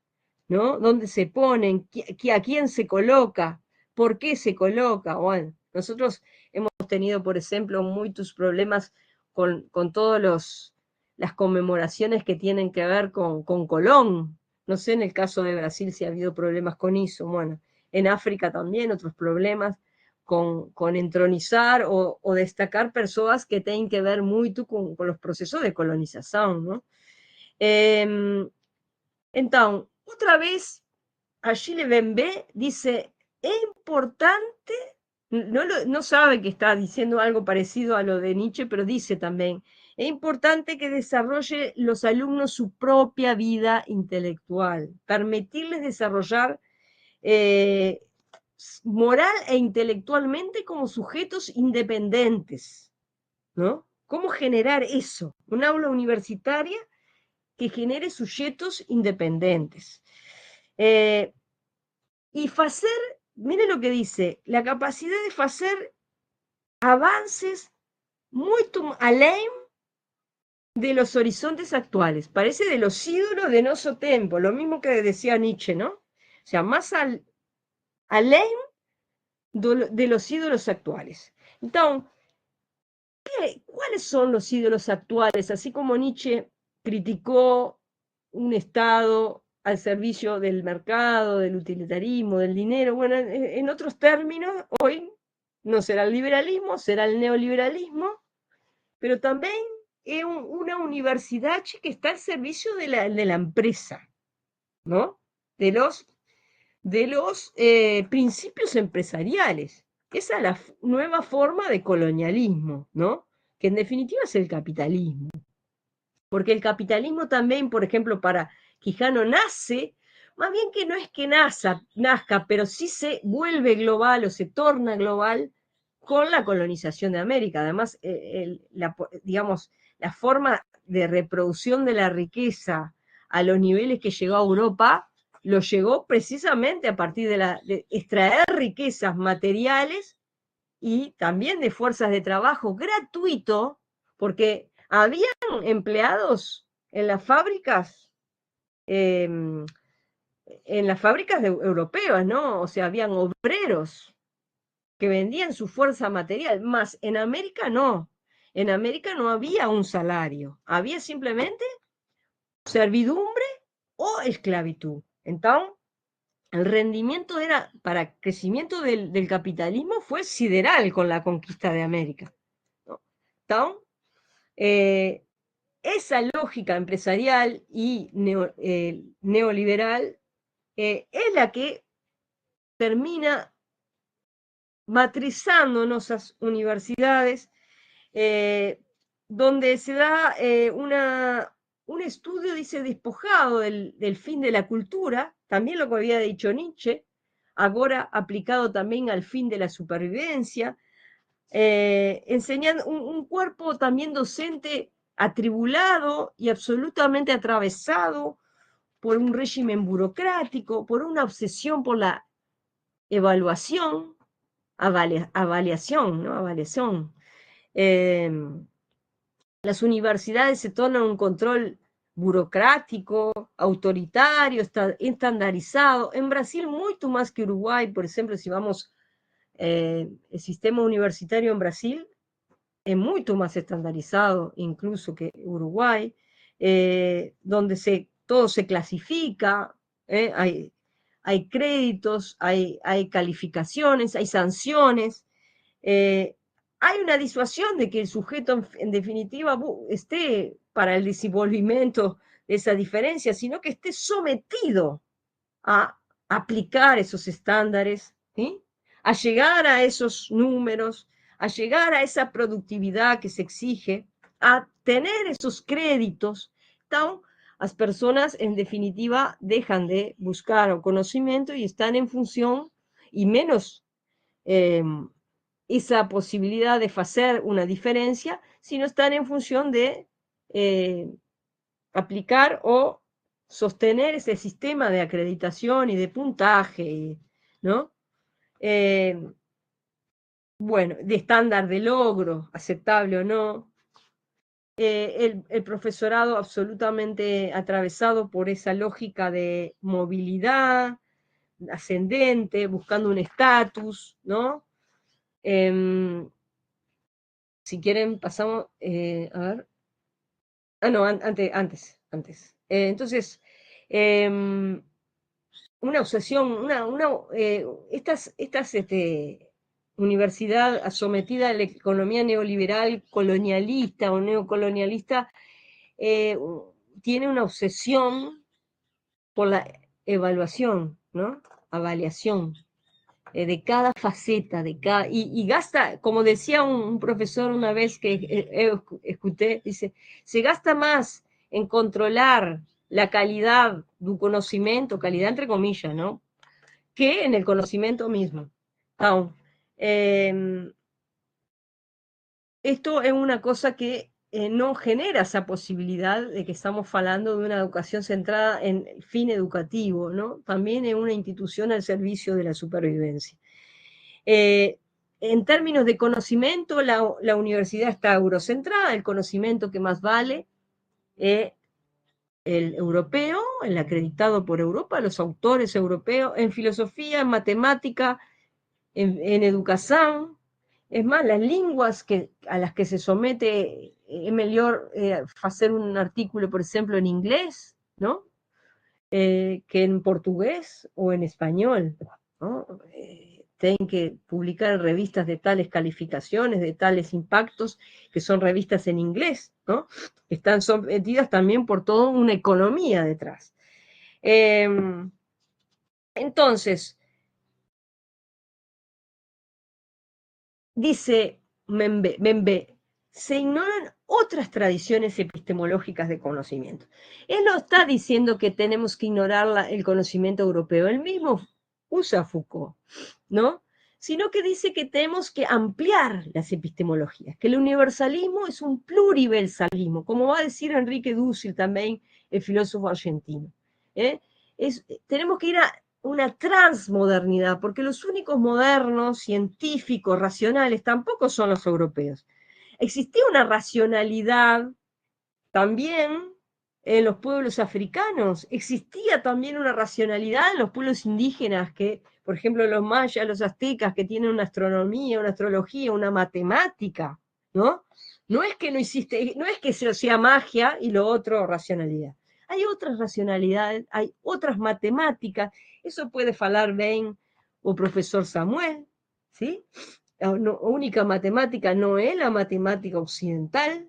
¿no? ¿Dónde se ponen? ¿A quién se coloca? ¿Por qué se coloca? Bueno, nosotros hemos tenido, por ejemplo, muchos problemas con todas las conmemoraciones que tienen que ver con Colón. No sé en el caso de Brasil si ha habido problemas con eso. Bueno, en África también otros problemas con entronizar o destacar personas que tienen que ver mucho con los procesos de colonización, ¿no? Entonces, otra vez, Achille Bembe dice, es importante, no sabe que está diciendo algo parecido a lo de Nietzsche, pero dice también, es importante que desarrolle los alumnos su propia vida intelectual, permitirles desarrollar eh, moral e intelectualmente como sujetos independientes, ¿no? ¿Cómo generar eso? Un aula universitaria que genere sujetos independentes. Y hacer, mire lo que dice, la capacidad de hacer avances muy além de los horizontes actuales, parece de los ídolos de noso tempo, lo mismo que decía Nietzsche, ¿no? O sea, más além de los ídolos actuales. Entonces, ¿cuáles son los ídolos actuales? Así como Nietzsche criticó un Estado al servicio del mercado, del utilitarismo, del dinero, bueno, en otros términos, hoy no será el liberalismo, será el neoliberalismo, pero también es una universidad que está al servicio de la empresa, ¿no? De los principios empresariales. Esa es la nueva forma de colonialismo, ¿no? Que en definitiva es el capitalismo. Porque el capitalismo también, por ejemplo, para Quijano nace, más bien que no es que nazca, pero sí se vuelve global o se torna global con la colonización de América. Además, digamos, la forma de reproducción de la riqueza a los niveles que llegó a Europa, lo llegó precisamente a partir de extraer riquezas materiales y también de fuerzas de trabajo gratuito, porque habían empleados en las fábricas, europeas, ¿no? O sea, habían obreros que vendían su fuerza material, más en América no. En América no había un salario, había simplemente servidumbre o esclavitud. Entonces, el rendimiento era, para el crecimiento del capitalismo fue sideral con la conquista de América, ¿no? Entonces, esa lógica empresarial y neoliberal es la que termina matrizando en esas universidades, donde se da un estudio, dice, despojado del fin de la cultura, también lo que había dicho Nietzsche, ahora aplicado también al fin de la supervivencia, enseñando un cuerpo también docente atribulado y absolutamente atravesado por un régimen burocrático, por una obsesión por la evaluación, avaliación, ¿no? Avaliación. Las universidades se tornan un control burocrático, autoritario, estandarizado. En Brasil, mucho más que Uruguay, por ejemplo, si vamos, el sistema universitario en Brasil es mucho más estandarizado incluso que Uruguay, donde todo se clasifica, hay créditos, hay calificaciones, hay sanciones, hay una disuasión de que el sujeto en definitiva esté para el desenvolvimiento de esa diferencia, sino que esté sometido a aplicar esos estándares, ¿sí? A llegar a esos números, a llegar a esa productividad que se exige, a tener esos créditos. Entonces, las personas en definitiva dejan de buscar conocimiento y están en función, y menos esa posibilidad de hacer una diferencia, sino están en función de aplicar o sostener ese sistema de acreditación y de puntaje, ¿no? Bueno, de estándar de logro, aceptable o no. El profesorado absolutamente atravesado por esa lógica de movilidad ascendente, buscando un estatus, ¿no? Si quieren, pasamos, a ver. Ah, no, antes. Entonces, una obsesión, estas universidad sometida a la economía neoliberal, colonialista o neocolonialista, tiene una obsesión por la evaluación, ¿no? Avaliación de cada faceta, y gasta, como decía un profesor una vez que escuché, dice, se gasta más en controlar la calidad del conocimiento, calidad entre comillas, ¿no? Que en el conocimiento mismo. Esto es una cosa que no genera esa posibilidad de que estamos hablando de una educación centrada en el fin educativo, ¿no? También es una institución al servicio de la supervivencia. En términos de conocimiento, la universidad está eurocentrada, el conocimiento que más vale es el europeo, el acreditado por Europa, los autores europeos, en filosofía, en matemática, en educación. Es más, las lenguas a las que se somete, es mejor hacer un artículo, por ejemplo, en inglés, ¿no? Que en portugués o en español, ¿no? Tienen que publicar en revistas de tales calificaciones, de tales impactos, que son revistas en inglés, ¿no? Están sometidas también por toda una economía detrás. Entonces, dice Membe, se ignoran otras tradiciones epistemológicas de conocimiento. Él no está diciendo que tenemos que ignorar el conocimiento europeo, él mismo usa Foucault, ¿no? sino que dice que tenemos que ampliar las epistemologías, que el universalismo es un pluriversalismo, como va a decir Enrique Dussel también, el filósofo argentino. Tenemos que ir a una transmodernidad, porque los únicos modernos, científicos, racionales, tampoco son los europeos. Existía una racionalidad también en los pueblos africanos, existía también una racionalidad en los pueblos indígenas, que, por ejemplo, los mayas, los aztecas, que tienen una astronomía, una astrología, una matemática, ¿no? No es que no existe, no es que sea magia y lo otro racionalidad. Hay otras racionalidades, hay otras matemáticas, eso puede falar bien o profesor Samuel, ¿sí? La única matemática no es la matemática occidental,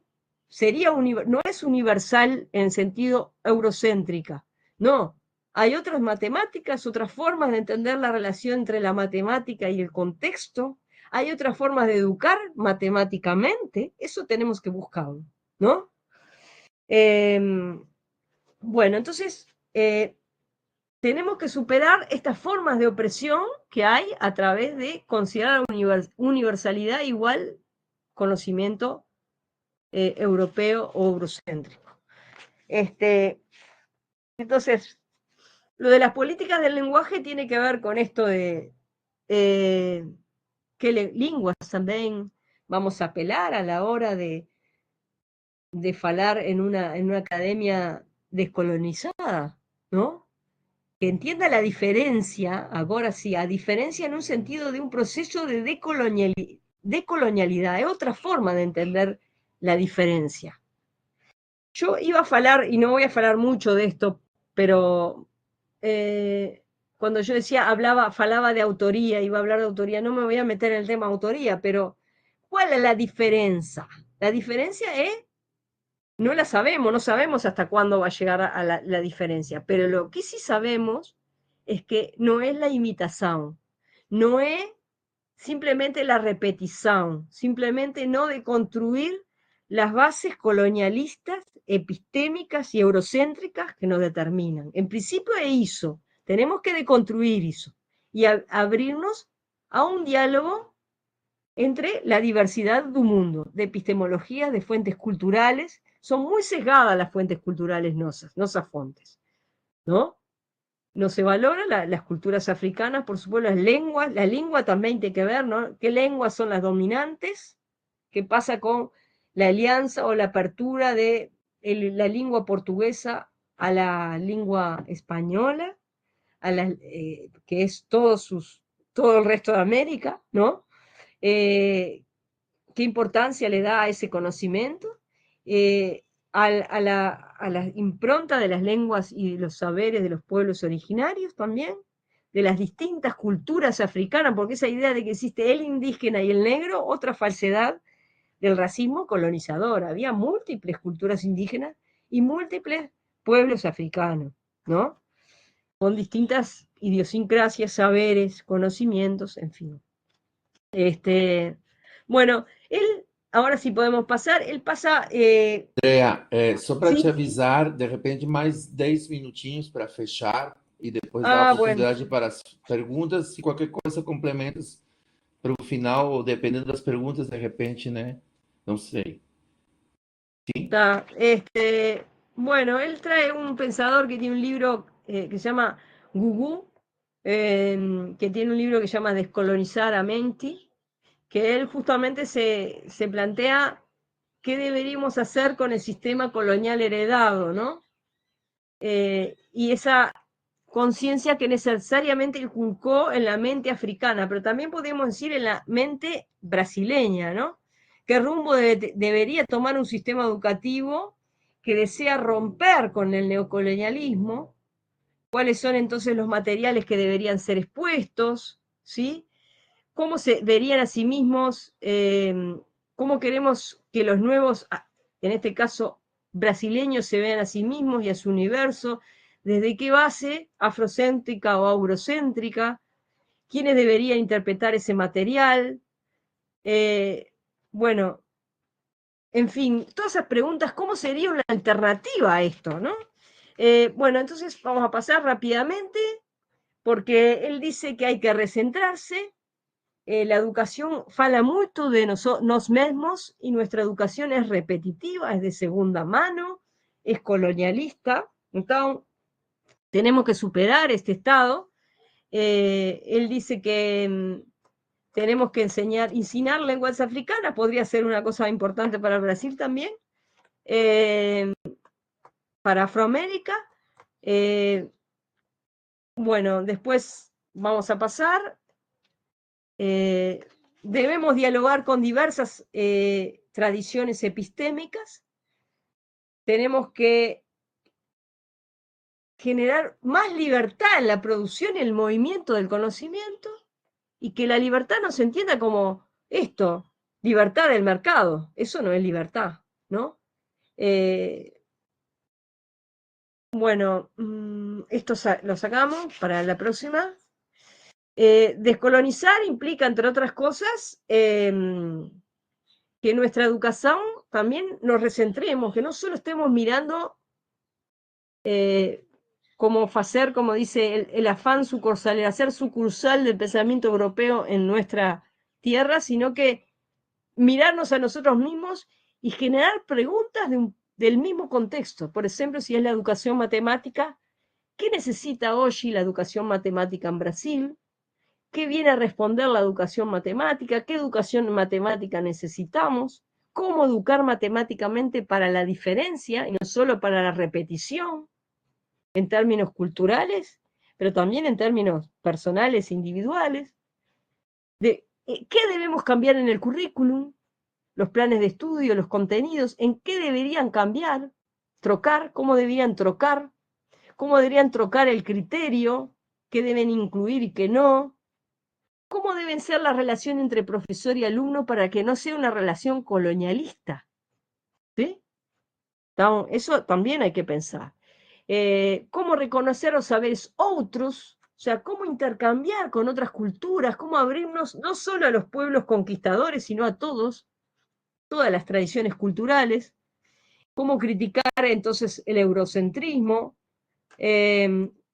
no es universal en sentido eurocéntrica, no. Hay otras matemáticas, otras formas de entender la relación entre la matemática y el contexto, hay otras formas de educar matemáticamente, eso tenemos que buscarlo, ¿no? Bueno, entonces, tenemos que superar estas formas de opresión que hay a través de considerar universalidad igual conocimiento europeo o eurocéntrico. Entonces, lo de las políticas del lenguaje tiene que ver con esto de qué lenguas también vamos a apelar a la hora de falar en una academia descolonizada, ¿no? Que entienda la diferencia, ahora sí, a diferencia en un sentido de un proceso de decolonialidad, es otra forma de entender la diferencia. Yo iba a falar, y no voy a falar mucho de esto, pero cuando yo decía, falaba de autoría, iba a hablar de autoría, no me voy a meter en el tema autoría, pero ¿cuál es la diferencia? La diferencia es, no la sabemos, no sabemos hasta cuándo va a llegar a la diferencia, pero lo que sí sabemos es que no es la imitación, no es simplemente la repetición, simplemente no de construir las bases colonialistas, epistémicas y eurocéntricas que nos determinan. En principio es eso, tenemos que deconstruir eso y abrirnos a un diálogo entre la diversidad del mundo, de epistemologías, de fuentes culturales. Son muy sesgadas las fuentes culturales nosas fuentes, ¿no? No se valora las culturas africanas, por supuesto, las lenguas, la lengua también tiene que ver, ¿no? ¿Qué lenguas son las dominantes? ¿Qué pasa con la alianza o la apertura de la lengua portuguesa a la lengua española, que es todo el resto de América, ¿no? ¿Qué importancia le da a ese conocimiento? A la impronta de las lenguas y de los saberes de los pueblos originarios también, de las distintas culturas africanas, porque esa idea de que existe el indígena y el negro, otra falsedad del racismo colonizador. Había múltiples culturas indígenas y múltiples pueblos africanos, ¿no? Con distintas idiosincrasias, saberes, conocimientos, en fin. Bueno, él, ahora sí podemos pasar, él pasa... Andrea, só para sí, te avisar, de repente mais 10 minutinhos para fechar e depois dar a bueno, oportunidade para as perguntas. Se qualquer coisa complementas para o final, ou dependendo das perguntas, de repente, né? Não sei. Sim? está, bueno, él trae un pensador que tiene un libro que se llama Gugu, que tiene un libro que se llama Descolonizar a Menti, que él justamente se plantea qué deberíamos hacer con el sistema colonial heredado, ¿no? Y esa conciencia que necesariamente inculcó en la mente africana, pero también podemos decir en la mente brasileña, ¿no? ¿Qué rumbo debería tomar un sistema educativo que desea romper con el neocolonialismo? ¿Cuáles son entonces los materiales que deberían ser expuestos? ¿Sí? ¿Cómo se verían a sí mismos? ¿Cómo queremos que los nuevos, en este caso brasileños, se vean a sí mismos y a su universo? ¿Desde qué base afrocéntrica o eurocéntrica? ¿Quiénes deberían interpretar ese material? Bueno, en fin, todas esas preguntas, ¿cómo sería una alternativa a esto, no? Bueno, entonces vamos a pasar rápidamente, porque él dice que hay que recentrarse, la educación fala mucho de nos mismos y nuestra educación es repetitiva, es de segunda mano, es colonialista. Entonces, tenemos que superar este estado. Él dice que tenemos que enseñar lenguas africanas, podría ser una cosa importante para Brasil también, para Afroamérica. Bueno, después vamos a pasar. Debemos dialogar con diversas tradiciones epistémicas. Tenemos que generar más libertad en la producción y el movimiento del conocimiento, y que la libertad no se entienda como esto, libertad del mercado. Eso no es libertad, ¿no? Bueno, esto lo sacamos para la próxima. Descolonizar implica, entre otras cosas, que nuestra educación también nos recentremos, que no solo estemos mirando como hacer, como dice el afán sucursal, el hacer sucursal del pensamiento europeo en nuestra tierra, sino que mirarnos a nosotros mismos y generar preguntas del mismo contexto. Por ejemplo, si es la educación matemática, ¿qué necesita hoy la educación matemática en Brasil? ¿Qué viene a responder la educación matemática? ¿Qué educación matemática necesitamos? ¿Cómo educar matemáticamente para la diferencia y no solo para la repetición, en términos culturales, pero también en términos personales, individuales? ¿Qué debemos cambiar en el currículum? Los planes de estudio, los contenidos, ¿en qué deberían cambiar? Trocar, ¿cómo deberían trocar? ¿Cómo deberían trocar el criterio? ¿Qué deben incluir y qué no? ¿Cómo deben ser la relación entre profesor y alumno para que no sea una relación colonialista? ¿Sí? Eso también hay que pensar. ¿Cómo reconocer los saberes otros? O sea, cómo intercambiar con otras culturas, cómo abrirnos no solo a los pueblos conquistadores, sino a todas las tradiciones culturales, cómo criticar entonces el eurocentrismo,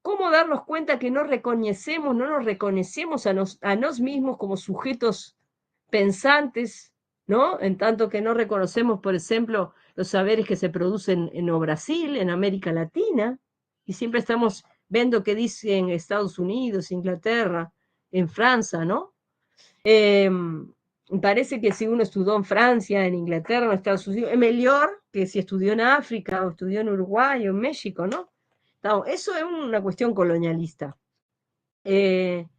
cómo darnos cuenta que no nos reconocemos a nos mismos como sujetos pensantes, ¿no? En tanto que no reconocemos, por ejemplo, los saberes que se producen en Brasil, en América Latina, y siempre estamos viendo qué dicen Estados Unidos, Inglaterra, en Francia, ¿no? Parece que si uno estudió en Francia, en Inglaterra, en Estados Unidos, es mejor que si estudió en África o estudió en Uruguay o en México, ¿no? Eso es una cuestión colonialista. Él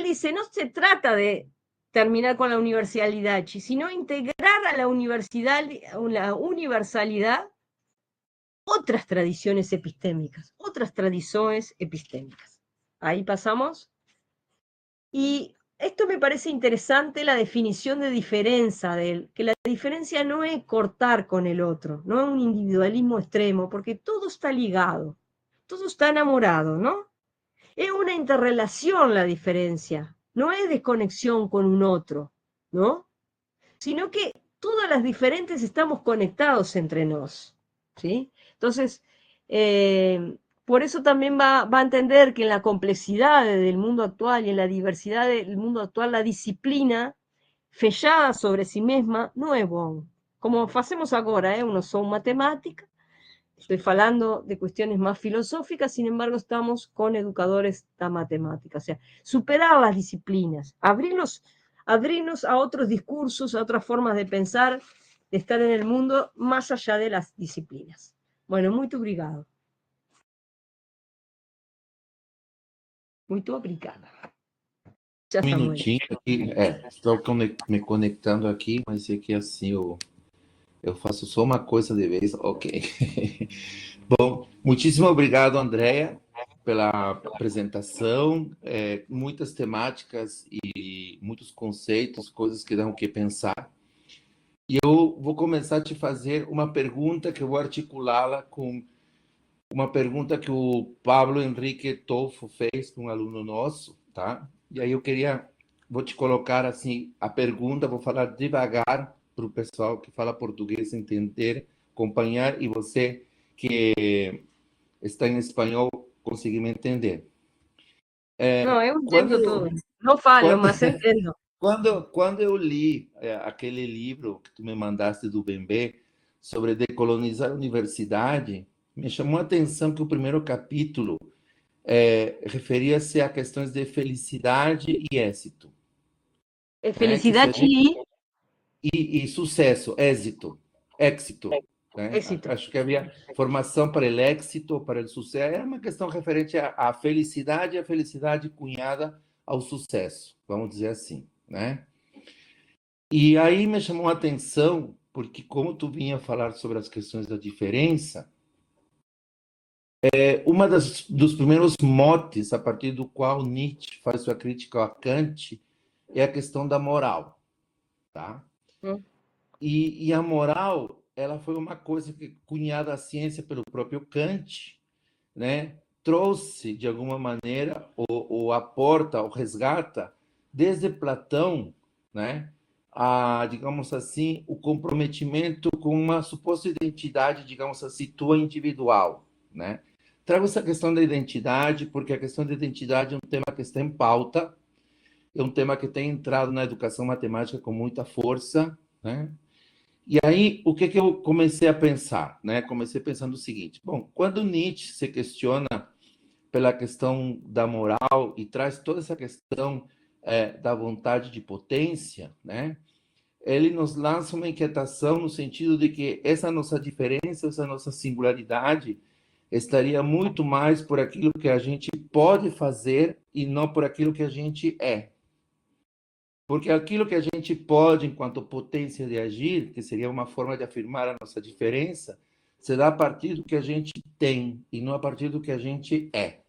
dice, no se trata de terminar con la universalidad, sino integrar a la universalidad otras tradiciones epistémicas, otras tradiciones epistémicas. Ahí pasamos. Y esto me parece interesante, la definición de diferencia, que la diferencia no es cortar con el otro, no es un individualismo extremo, porque todo está ligado, todo está enamorado, ¿no? Es una interrelación la diferencia, no es desconexión con un otro, ¿no? Sino que todas las diferentes estamos conectados entre nos, ¿sí? Entonces, por eso también va a entender que en la complejidad del mundo actual y en la diversidad del mundo actual, la disciplina fechada sobre sí misma no es bueno. Como hacemos ahora, uno son matemáticas, estoy hablando de cuestiones más filosóficas, sin embargo estamos con educadores de matemática, o sea, superar las disciplinas, abrirnos a otros discursos, a otras formas de pensar, de estar en el mundo más allá de las disciplinas. Bueno, muito obrigado. Muito obrigada. Já, Um Samuel. minutinho aqui, estou me conectando aqui, mas é que assim eu faço só uma coisa de vez, ok. Bom, muitíssimo obrigado, Andréia, pela apresentação, muitas temáticas e muitos conceitos, coisas que dão o que pensar. E eu vou começar a te fazer uma pergunta que eu vou articulá-la com uma pergunta que o Pablo Henrique Tolfo fez para um aluno nosso, tá? E aí vou te colocar assim a pergunta, vou falar devagar para o pessoal que fala português entender, acompanhar, e você que está em espanhol conseguir me entender. No, eu entendo tudo. Não falo, mas entendo. Quando eu li aquele livro que tu me mandaste do Bembe sobre decolonizar a universidade, me chamou a atenção que o primeiro capítulo referia-se a questões de felicidade e êxito, né? Que se Felicidad a gente, y e sucesso, éxito, né? éxito. Acho que havia formação para o êxito, para o sucesso. É uma questão referente à felicidade e a felicidade cunhada ao sucesso, vamos dizer assim, né? E aí me chamou a atenção, porque como tu vinha falar sobre as questões da diferença, uma dos primeiros motes a partir do qual Nietzsche faz sua crítica a Kant é a questão da moral, tá? Mm. E a moral, ela foi uma coisa que, cunhada à ciência pelo próprio Kant, né, trouxe, de alguma maneira, ou aporta, ou resgata, desde Platão, né, digamos assim, o comprometimento com uma suposta identidade, digamos assim, tua individual, né? Trago essa questão da identidade, porque a questão da identidade é um tema que está em pauta, é um tema que tem entrado na educação matemática com muita força, né? E aí, o que eu comecei a pensar, né? Comecei pensando o seguinte: bom, quando Nietzsche se questiona pela questão da moral e traz toda essa questão da vontade de potência, né? Ele nos lança uma inquietação no sentido de que essa nossa diferença, essa nossa singularidade, estaria muito mais por aquilo que a gente pode fazer e não por aquilo que a gente é. Porque aquilo que a gente pode, enquanto potência de agir, que seria uma forma de afirmar a nossa diferença, se dá a partir do que a gente tem e não a partir do que a gente é.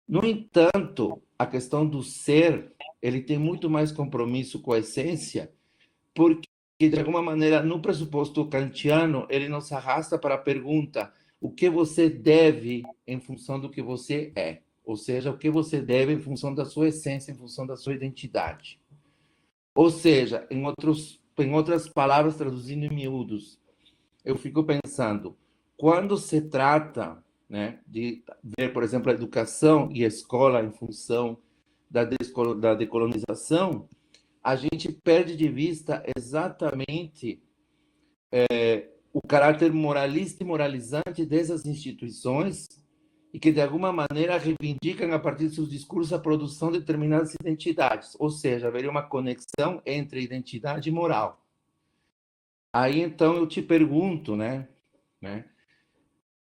No entanto, a questão do ser, ele tem muito mais compromisso com a essência, porque, de alguma maneira, no pressuposto kantiano, ele nos arrasta para a pergunta: o que você deve em função do que você é? Ou seja, o que você deve em função da sua essência, em função da sua identidade. Ou seja, em outras palavras, traduzindo em miúdos, eu fico pensando, quando se trata, né, de ver, por exemplo, a educação e a escola em função da decolonização, a gente perde de vista exatamente o caráter moralista e moralizante dessas instituições e que, de alguma maneira, reivindicam, a partir de seus discursos, a produção de determinadas identidades. Ou seja, haveria uma conexão entre identidade e moral. Aí, então, eu te pergunto, né?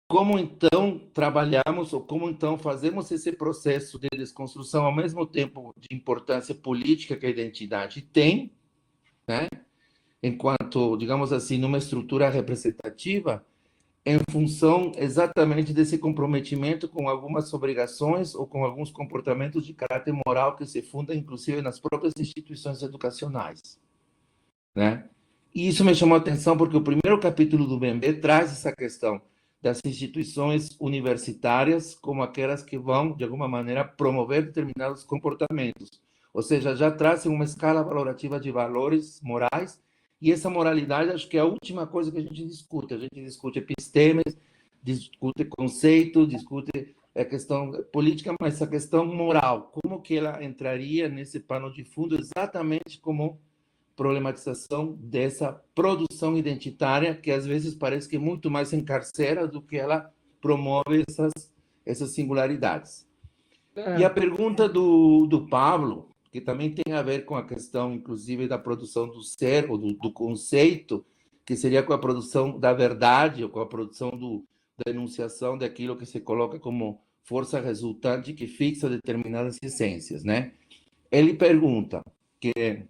Como, então, trabalhamos, ou como, então, fazemos esse processo de desconstrução, ao mesmo tempo de importância política que a identidade tem, né? Enquanto, digamos assim, numa estrutura representativa, em função exatamente desse comprometimento com algumas obrigações ou com alguns comportamentos de caráter moral que se fundam, inclusive, nas próprias instituições educacionais, né? E isso me chamou a atenção porque o primeiro capítulo do BMB traz essa questão das instituições universitárias como aquelas que vão, de alguma maneira, promover determinados comportamentos. Ou seja, já trazem uma escala valorativa de valores morais e essa moralidade acho que é a última coisa que a gente discute. A gente discute epistemes, discute conceito, discute a questão política, mas a questão moral, como que ela entraria nesse pano de fundo exatamente como problematização dessa produção identitária que às vezes parece que muito mais encarcera do que ela promove essas singularidades. E a pergunta do Pablo, que também tem a ver com a questão, inclusive, da produção do ser, ou do conceito, que seria com a produção da verdade, ou com a produção da enunciação daquilo que se coloca como força resultante que fixa determinadas essências, né? Ele pergunta que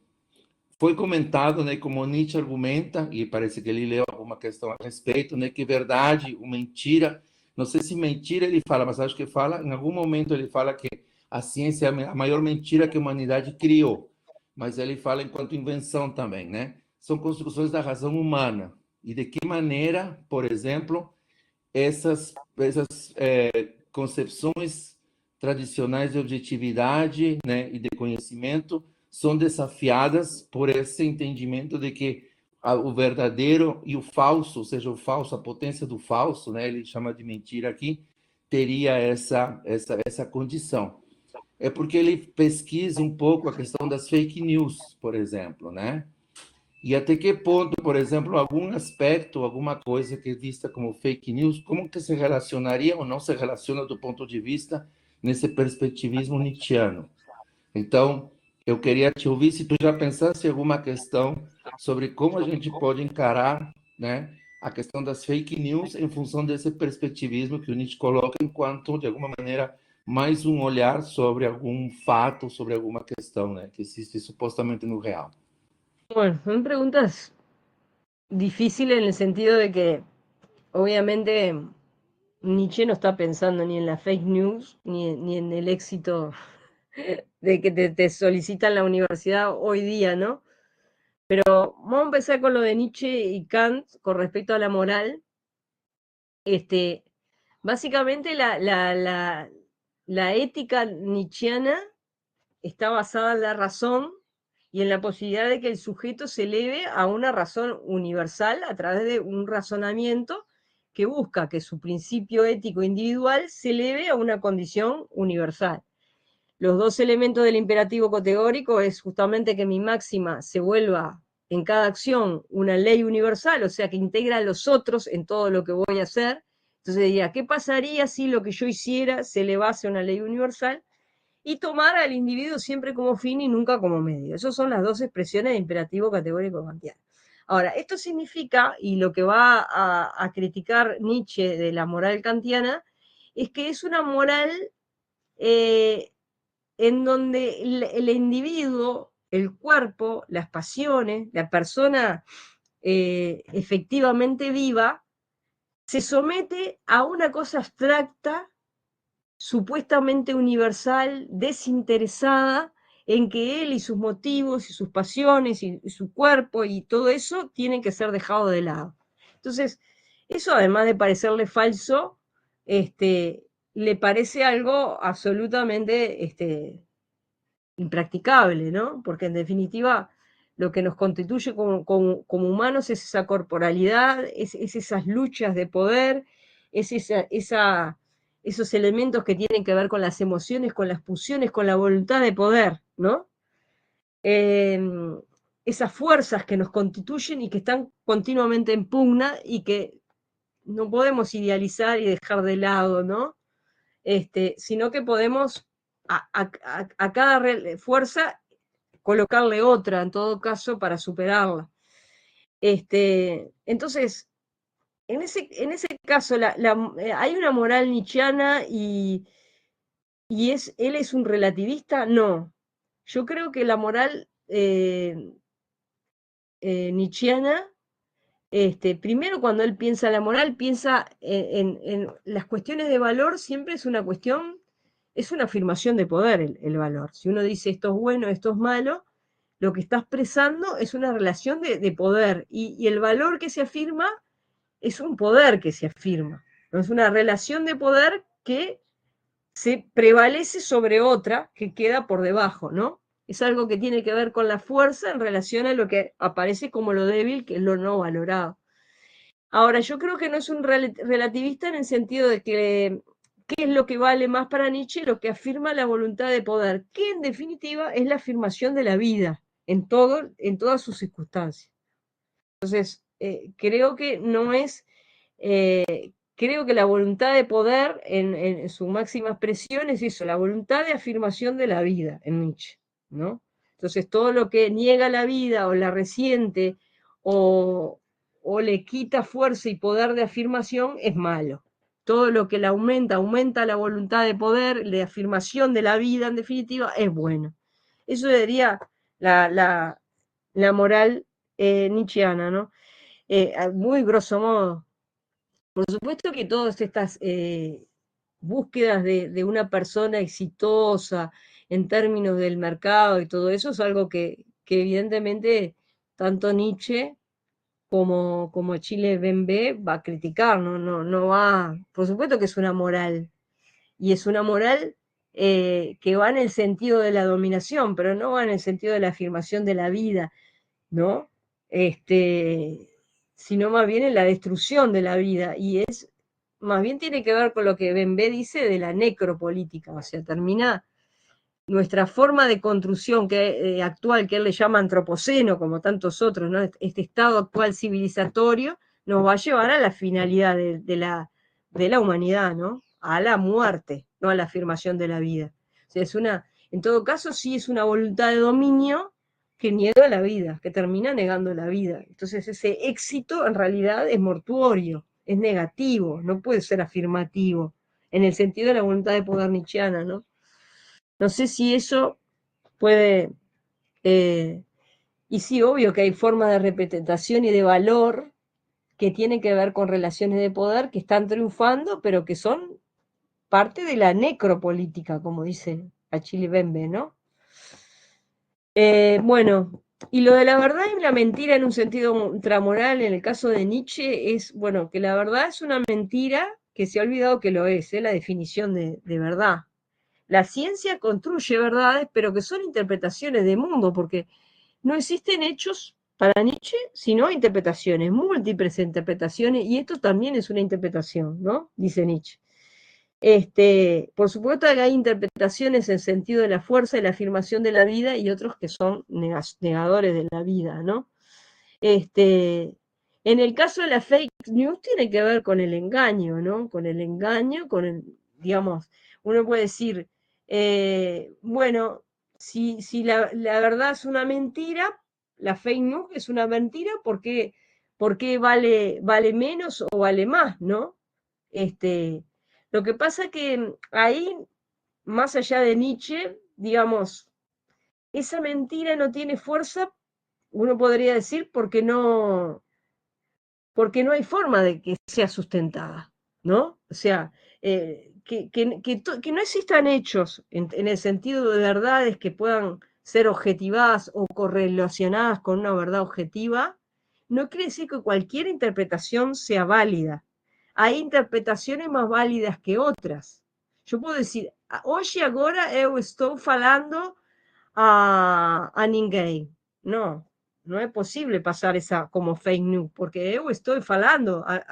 foi comentado, né, como Nietzsche argumenta, e parece que ele leu alguma questão a respeito, né, que verdade, ou mentira, não sei se mentira ele fala, mas acho que fala, em algum momento ele fala que a ciência é a maior mentira que a humanidade criou, mas ele fala enquanto invenção também, né? São construções da razão humana. E de que maneira, por exemplo, essas concepções tradicionais de objetividade, né, e de conhecimento são desafiadas por esse entendimento de que o verdadeiro e o falso, ou seja, o falso, a potência do falso, né, ele chama de mentira aqui, teria essa condição. é porque ele pesquisa um pouco a questão das fake news, por exemplo, né? E até que ponto, por exemplo, algum aspecto, alguma coisa que é vista como fake news, como que se relacionaria ou não se relaciona do ponto de vista nesse perspectivismo nietzschiano? Então, eu queria te ouvir se tu já pensasse em alguma questão sobre como a gente pode encarar, né, a questão das fake news em função desse perspectivismo que o Nietzsche coloca enquanto, de alguma maneira, mais um olhar sobre algum fato, sobre alguma questão, né, que existe supostamente no real. Bueno, son preguntas difíciles en el sentido de que obviamente Nietzsche no está pensando ni en la fake news ni en el éxito de que te solicitan la universidad hoy día, ¿no? Pero vamos a empezar con lo de Nietzsche y Kant con respecto a la moral. Básicamente la ética nietzscheana está basada en la razón y en la posibilidad de que el sujeto se eleve a una razón universal a través de un razonamiento que busca que su principio ético individual se eleve a una condición universal. Los dos elementos del imperativo categórico es justamente que mi máxima se vuelva en cada acción una ley universal, o sea, que integra a los otros en todo lo que voy a hacer. Entonces diría, ¿qué pasaría si lo que yo hiciera se elevase a una ley universal? Y tomar al individuo siempre como fin y nunca como medio. Esas son las dos expresiones de imperativo categórico kantiano. Ahora, esto significa, y lo que va a criticar Nietzsche de la moral kantiana, es que es una moral en donde el individuo, el cuerpo, las pasiones, la persona efectivamente viva, se somete a una cosa abstracta, supuestamente universal, desinteresada, en que él y sus motivos y sus pasiones y su cuerpo y todo eso tienen que ser dejado de lado. Entonces, eso además de parecerle falso, le parece algo absolutamente impracticable, ¿no? Porque en definitiva lo que nos constituye como humanos es esa corporalidad, es esas luchas de poder, es esos elementos que tienen que ver con las emociones, con las pulsiones, con la voluntad de poder, ¿no? Eh, esas fuerzas que nos constituyen y que están continuamente en pugna y que no podemos idealizar y dejar de lado, ¿no? Sino que podemos a cada fuerza colocarle otra, en todo caso, para superarla. Entonces, en ese caso, hay una moral nietzscheana y él es un relativista, no. Yo creo que la moral nietzscheana, primero cuando él piensa la moral, piensa en las cuestiones de valor, siempre es una cuestión, es una afirmación de poder el valor. Si uno dice esto es bueno, esto es malo, lo que está expresando es una relación de poder y el valor que se afirma es un poder que se afirma. ¿No? Es una relación de poder que se prevalece sobre otra que queda por debajo, ¿no? Es algo que tiene que ver con la fuerza en relación a lo que aparece como lo débil, que es lo no valorado. Ahora, yo creo que no es un relativista en el sentido de que qué es lo que vale más para Nietzsche, lo que afirma la voluntad de poder, que en definitiva es la afirmación de la vida en todas sus circunstancias. Entonces, creo que no es, creo que la voluntad de poder en su máxima expresión es eso, la voluntad de afirmación de la vida en Nietzsche, ¿no? Entonces, todo lo que niega la vida o la resiente o le quita fuerza y poder de afirmación es malo. Todo lo que la aumenta la voluntad de poder, de afirmación de la vida, en definitiva, es bueno. Eso sería la moral nietzscheana, ¿no? Muy grosso modo. Por supuesto que todas estas búsquedas de una persona exitosa en términos del mercado y todo eso es algo que evidentemente tanto Nietzsche como Chile Bembe va a criticar, no va, por supuesto que es una moral, y es una moral que va en el sentido de la dominación, pero no va en el sentido de la afirmación de la vida, ¿no? Sino más bien en la destrucción de la vida, y es, más bien tiene que ver con lo que Bembe dice de la necropolítica, o sea, termina nuestra forma de construcción actual, que él le llama antropoceno, como tantos otros, ¿no? Este estado actual civilizatorio, nos va a llevar a la finalidad de la humanidad, ¿no? A la muerte, no a la afirmación de la vida. O sea, en todo caso, sí es una voluntad de dominio que niega la vida, que termina negando la vida. Entonces, ese éxito en realidad es mortuorio, es negativo, no puede ser afirmativo, en el sentido de la voluntad de poder nietzscheana, ¿no? No sé si eso puede... y sí, obvio que hay formas de representación y de valor que tienen que ver con relaciones de poder que están triunfando, pero que son parte de la necropolítica, como dice Achille Bembe, ¿no? Bueno, y lo de la verdad y la mentira en un sentido ultramoral, en el caso de Nietzsche, es, bueno, que la verdad es una mentira que se ha olvidado que lo es, la definición de verdad. La ciencia construye verdades, pero que son interpretaciones de mundo, porque no existen hechos para Nietzsche, sino interpretaciones, múltiples interpretaciones, y esto también es una interpretación, ¿no? Dice Nietzsche. Por supuesto que hay interpretaciones en sentido de la fuerza y la afirmación de la vida y otros que son negadores de la vida, ¿no? En el caso de la fake news tiene que ver con el engaño, ¿no? Con el engaño, digamos, uno puede decir, bueno, si la verdad es una mentira, la fake news es una mentira, por qué vale menos o vale más, ¿no? Lo que pasa que ahí, más allá de Nietzsche, digamos, esa mentira no tiene fuerza, uno podría decir, porque no hay forma de que sea sustentada, ¿no? O sea, que no existan hechos en el sentido de verdades que puedan ser objetivadas o correlacionadas con una verdad objetiva, no quiere decir que cualquier interpretación sea válida. Hay interpretaciones más válidas que otras. Yo puedo decir, hoje agora eu estou falando a ninguém. No, no é possível passar essa como fake news, porque eu estou falando a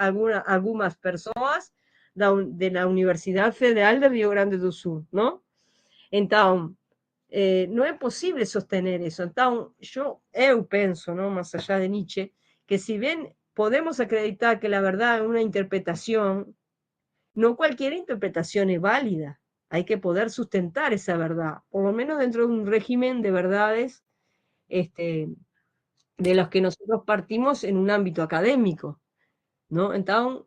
algumas pessoas da Universidade Federal de Rio Grande do Sul, não? Então, não é possível sostener isso. Então, eu penso, não, mais allá de Nietzsche, que si bien podemos acreditar que la verdad es una interpretación, no cualquier interpretación es válida. Hay que poder sustentar esa verdad, por lo menos dentro de un régimen de verdades de los que nosotros partimos en un ámbito académico, ¿no? Entonces,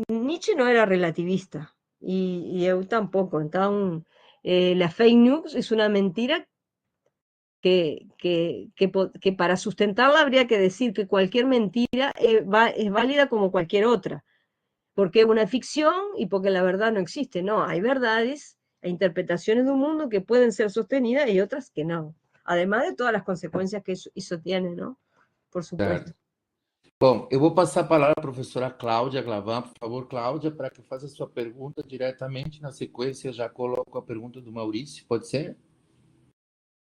Nietzsche no era relativista, y eu tampoco. Entonces, la fake news es una mentira que para sustentarla habría que decir que cualquier mentira es válida como cualquier otra, porque es una ficción y porque la verdad no existe. No, hay verdades e interpretaciones de un mundo que pueden ser sostenidas y otras que no. Además de todas las consecuencias que eso tiene, ¿no? Por supuesto. Certo. Bom, eu vou passar a palavra à professora Cláudia Glavan. Por favor, Cláudia, para que faça a sua pergunta diretamente. Na sequência, eu já coloco a pergunta do Maurício, pode ser?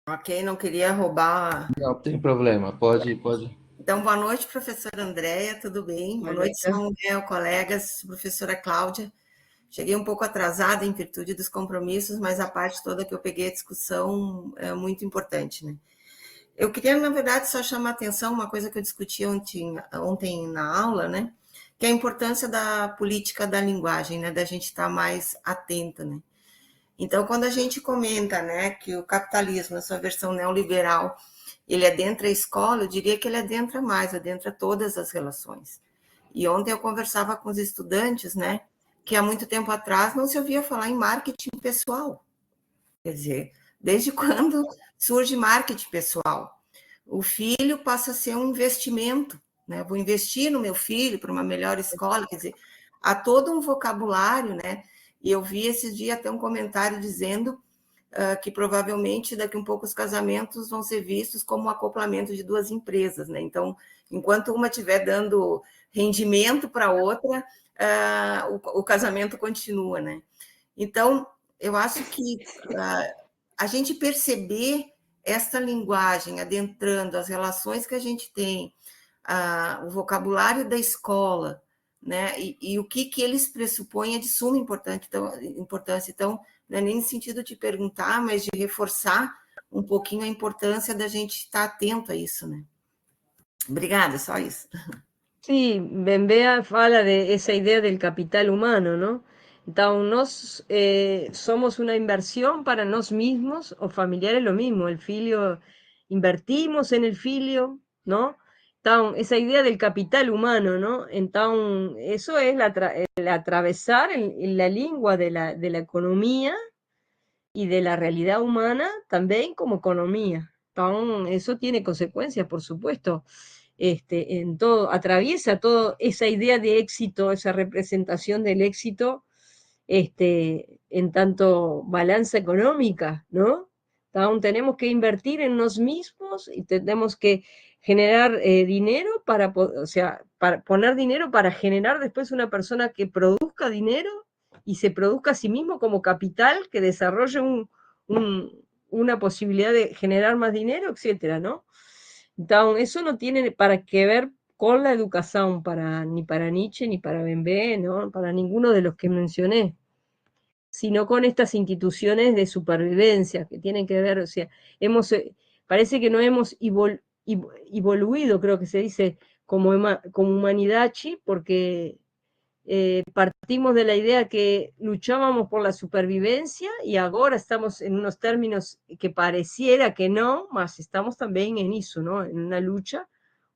Ok, não queria roubar. Não, tem problema, pode, pode. Então, boa noite, professora Andréia, tudo bem? Boa noite, Samuel, colegas, professora Cláudia. Cheguei um pouco atrasada em virtude dos compromissos, mas a parte toda que eu peguei a discussão é muito importante, né? Eu queria, na verdade, só chamar a atenção, uma coisa que eu discuti ontem na aula, né? Que é a importância da política da linguagem, né? Da gente estar mais atenta, né? Então, quando a gente comenta, né, que o capitalismo, na sua versão neoliberal, ele adentra a escola, eu diria que ele adentra mais, adentra todas as relações. E ontem eu conversava com os estudantes, né, que há muito tempo atrás não se ouvia falar em marketing pessoal. Quer dizer, desde quando surge marketing pessoal? O filho passa a ser um investimento, né? Vou investir no meu filho para uma melhor escola, quer dizer, há todo um vocabulário, né? E eu vi esses dias até um comentário dizendo que provavelmente daqui um pouco os casamentos vão ser vistos como um acoplamento de duas empresas, né? Então, enquanto uma estiver dando rendimento para a outra, o casamento continua, né? Então, eu acho que a gente perceber esta linguagem adentrando as relações que a gente tem, o vocabulário da escola, né? E o que eles pressupõem é de suma importância. Então, não é nem no sentido de perguntar, mas de reforçar um pouquinho a importância da gente estar atento a isso, né? Obrigada, só isso. Sí, Benbea fala de esa idea del capital humano, ¿no? Então, nós somos una inversión para nós mismos, o familiares lo mismo, el filho, invertimos en el filho, ¿no? Então, esa idea del capital humano, ¿no? Então, eso es el atravesar en la lengua de la economía y de la realidad humana también como economía. Então, eso tiene consecuencias, por supuesto. En todo, atraviesa toda esa idea de éxito, esa representación del éxito, en tanto balanza económica, ¿no? Aún tenemos que invertir en nos mismos y tenemos que generar dinero para, o sea, para poner dinero para generar después una persona que produzca dinero y se produzca a sí mismo como capital, que desarrolle una posibilidad de generar más dinero, etcétera, ¿no? Entonces, eso no tiene para qué ver con la educación, ni para Nietzsche, ni para Benbé, ¿no? Para ninguno de los que mencioné, sino con estas instituciones de supervivencia que tienen que ver, o sea, parece que no hemos evoluido, creo que se dice, como humanidad, porque partimos de la idea que luchábamos por la supervivencia y ahora estamos en unos términos que pareciera que no, más estamos también en eso, ¿no? En una lucha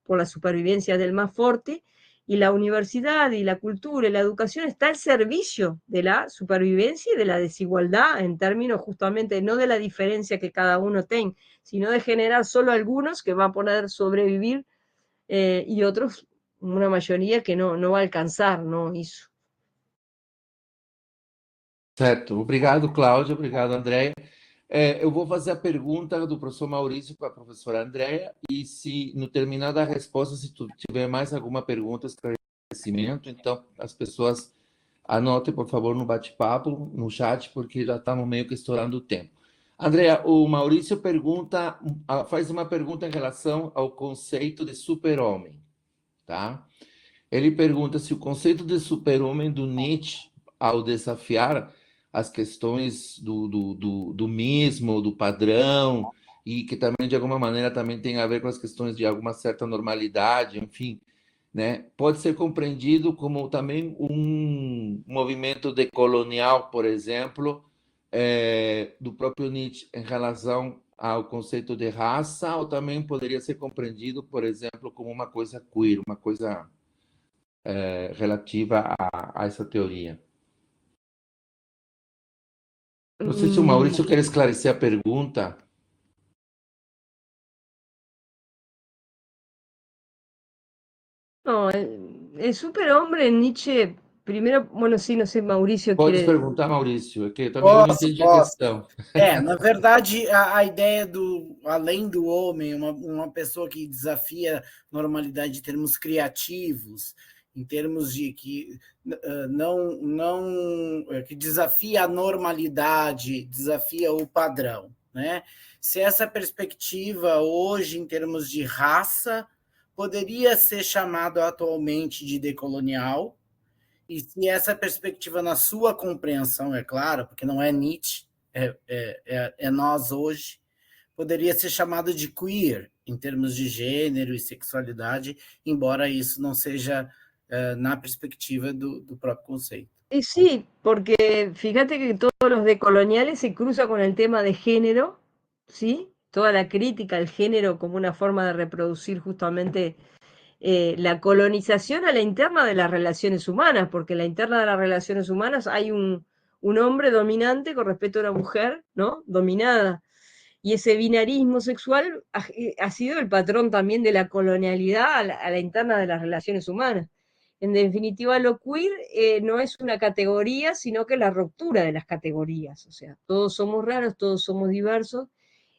por la supervivencia del más fuerte, y la universidad y la cultura y la educación está al servicio de la supervivencia y de la desigualdad en términos justamente no de la diferencia que cada uno tenga, sino de generar solo algunos que van a poder sobrevivir y otros, una mayoría que no va a alcançar, não isso. Certo. Obrigado, Cláudia. Obrigado, Andréia. Eu vou fazer a pergunta do professor Maurício para a professora Andréia e se, no terminar da resposta, se tu tiver mais alguma pergunta, esclarecimento, então as pessoas anotem, por favor, no bate-papo, no chat, porque já estamos meio que estourando o tempo. Andréia, o Maurício faz uma pergunta em relação ao conceito de super-homem, tá? Ele pergunta se o conceito de super-homem do Nietzsche, ao desafiar as questões do mismo, do padrão, e que também, de alguma maneira, também tem a ver com as questões de alguma certa normalidade, enfim, né? Pode ser compreendido como também um movimento decolonial, por exemplo, do próprio Nietzsche em relação ao conceito de raça, ou também poderia ser compreendido, por exemplo, como uma coisa queer, uma coisa relativa a essa teoria. Não sei se o Maurício quer esclarecer a pergunta. No, el superhombre Nietzsche, primero, bueno, sí, no sé, Mauricio Pode quiere... perguntar, Maurício, é que também eu não entendi a questão. Na verdade, a ideia do além do homem, uma pessoa que desafia a normalidade em termos criativos, em termos de que que desafia a normalidade, desafia o padrão, né? Se essa perspectiva hoje, em termos de raça, poderia ser chamado atualmente de decolonial, e se essa perspectiva, na sua compreensão, é claro, porque não é Nietzsche, é nós hoje, poderia ser chamado de queer, em termos de gênero e sexualidade, embora isso não seja na perspectiva do próprio conceito. Sí, porque fíjate que todos los decoloniales se cruzan con el tema de género, ¿sí? Toda la crítica al género como una forma de reproducir justamente la colonización a la interna de las relaciones humanas, porque en la interna de las relaciones humanas hay un hombre dominante con respecto a una mujer, ¿no? Dominada. Y ese binarismo sexual ha sido el patrón también de la colonialidad a la interna de las relaciones humanas. En definitiva, lo queer no es una categoría, sino que la ruptura de las categorías. O sea, todos somos raros, todos somos diversos,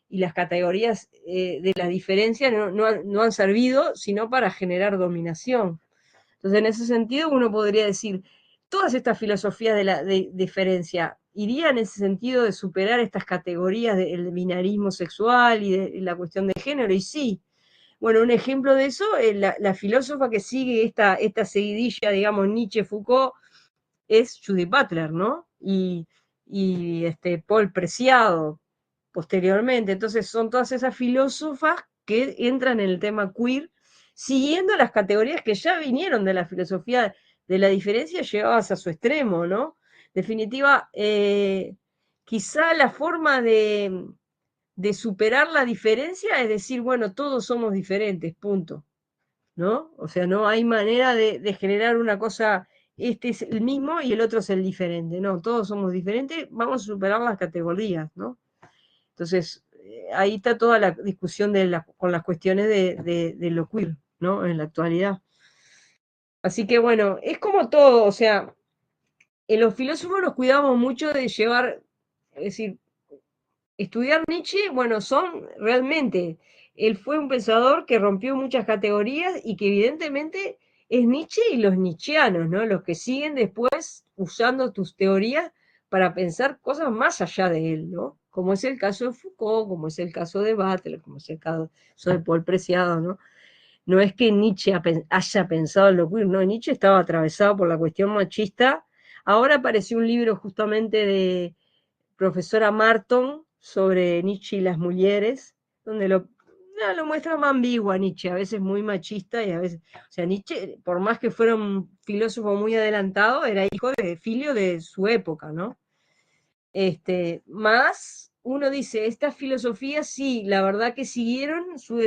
y las categorías de la diferencia no han servido sino para generar dominación. Entonces, en ese sentido, uno podría decir, todas estas filosofías de la diferencia irían en ese sentido de superar estas categorías del binarismo sexual y de la cuestión de género, y sí. Bueno, un ejemplo de eso, la filósofa que sigue esta seguidilla, digamos, Nietzsche-Foucault, es Judith Butler, ¿no? Y y Paul Preciado posteriormente. Entonces son todas esas filósofas que entran en el tema queer, siguiendo las categorías que ya vinieron de la filosofía de la diferencia llevadas a su extremo, ¿no? En definitiva, quizá la forma de superar la diferencia es decir, bueno, todos somos diferentes, punto, ¿no? O sea, no hay manera de generar una cosa, este es el mismo y el otro es el diferente, no, todos somos diferentes, vamos a superar las categorías, ¿no? Entonces, ahí está toda la discusión con las cuestiones de lo queer, ¿no? En la actualidad. Así que bueno, es como todo, o sea, en los filósofos nos cuidamos mucho de llevar, es decir, estudiar Nietzsche, bueno, son realmente, él fue un pensador que rompió muchas categorías y que evidentemente es Nietzsche y los nietzscheanos, ¿no? Los que siguen después usando tus teorías para pensar cosas más allá de él, ¿no? Como es el caso de Foucault, como es el caso de Butler, como es el caso de Paul Preciado, ¿no? No es que Nietzsche haya pensado en lo queer, no, Nietzsche estaba atravesado por la cuestión machista. Ahora apareció un libro justamente de profesora Marton sobre Nietzsche y las mujeres, donde lo muestra más ambiguo a Nietzsche, a veces muy machista y a veces, o sea, Nietzsche, por más que fuera un filósofo muy adelantado, era filio de su época, ¿no? Más uno dice, estas filosofías sí, la verdad que siguieron su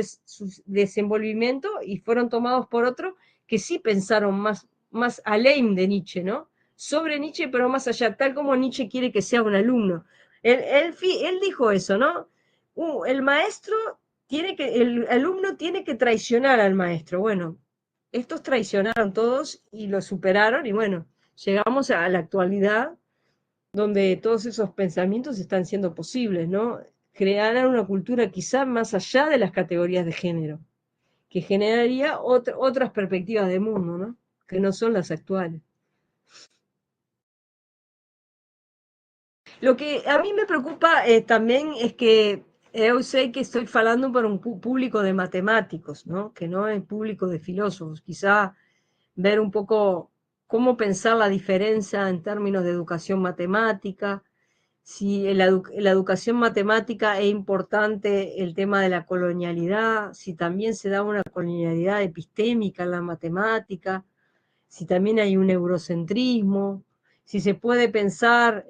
desenvolvimiento y fueron tomados por otro que sí pensaron más além de Nietzsche, ¿no? Sobre Nietzsche, pero más allá, tal como Nietzsche quiere que sea un alumno. Él dijo eso, ¿no? El maestro el alumno tiene que traicionar al maestro. Bueno, estos traicionaron todos y lo superaron y bueno, llegamos a la actualidad donde todos esos pensamientos están siendo posibles, ¿no? Crear una cultura quizá más allá de las categorías de género, que generaría otras perspectivas de mundo, ¿no? Que no son las actuales. Lo que a mí me preocupa también es que eu sei que estoy falando para un público de matemáticos, ¿no? Que no es público de filósofos. Quizá ver un poco cómo pensar la diferencia en términos de educación matemática, si en la educación matemática es importante el tema de la colonialidad, si también se da una colonialidad epistémica en la matemática, si también hay un eurocentrismo, si se puede pensar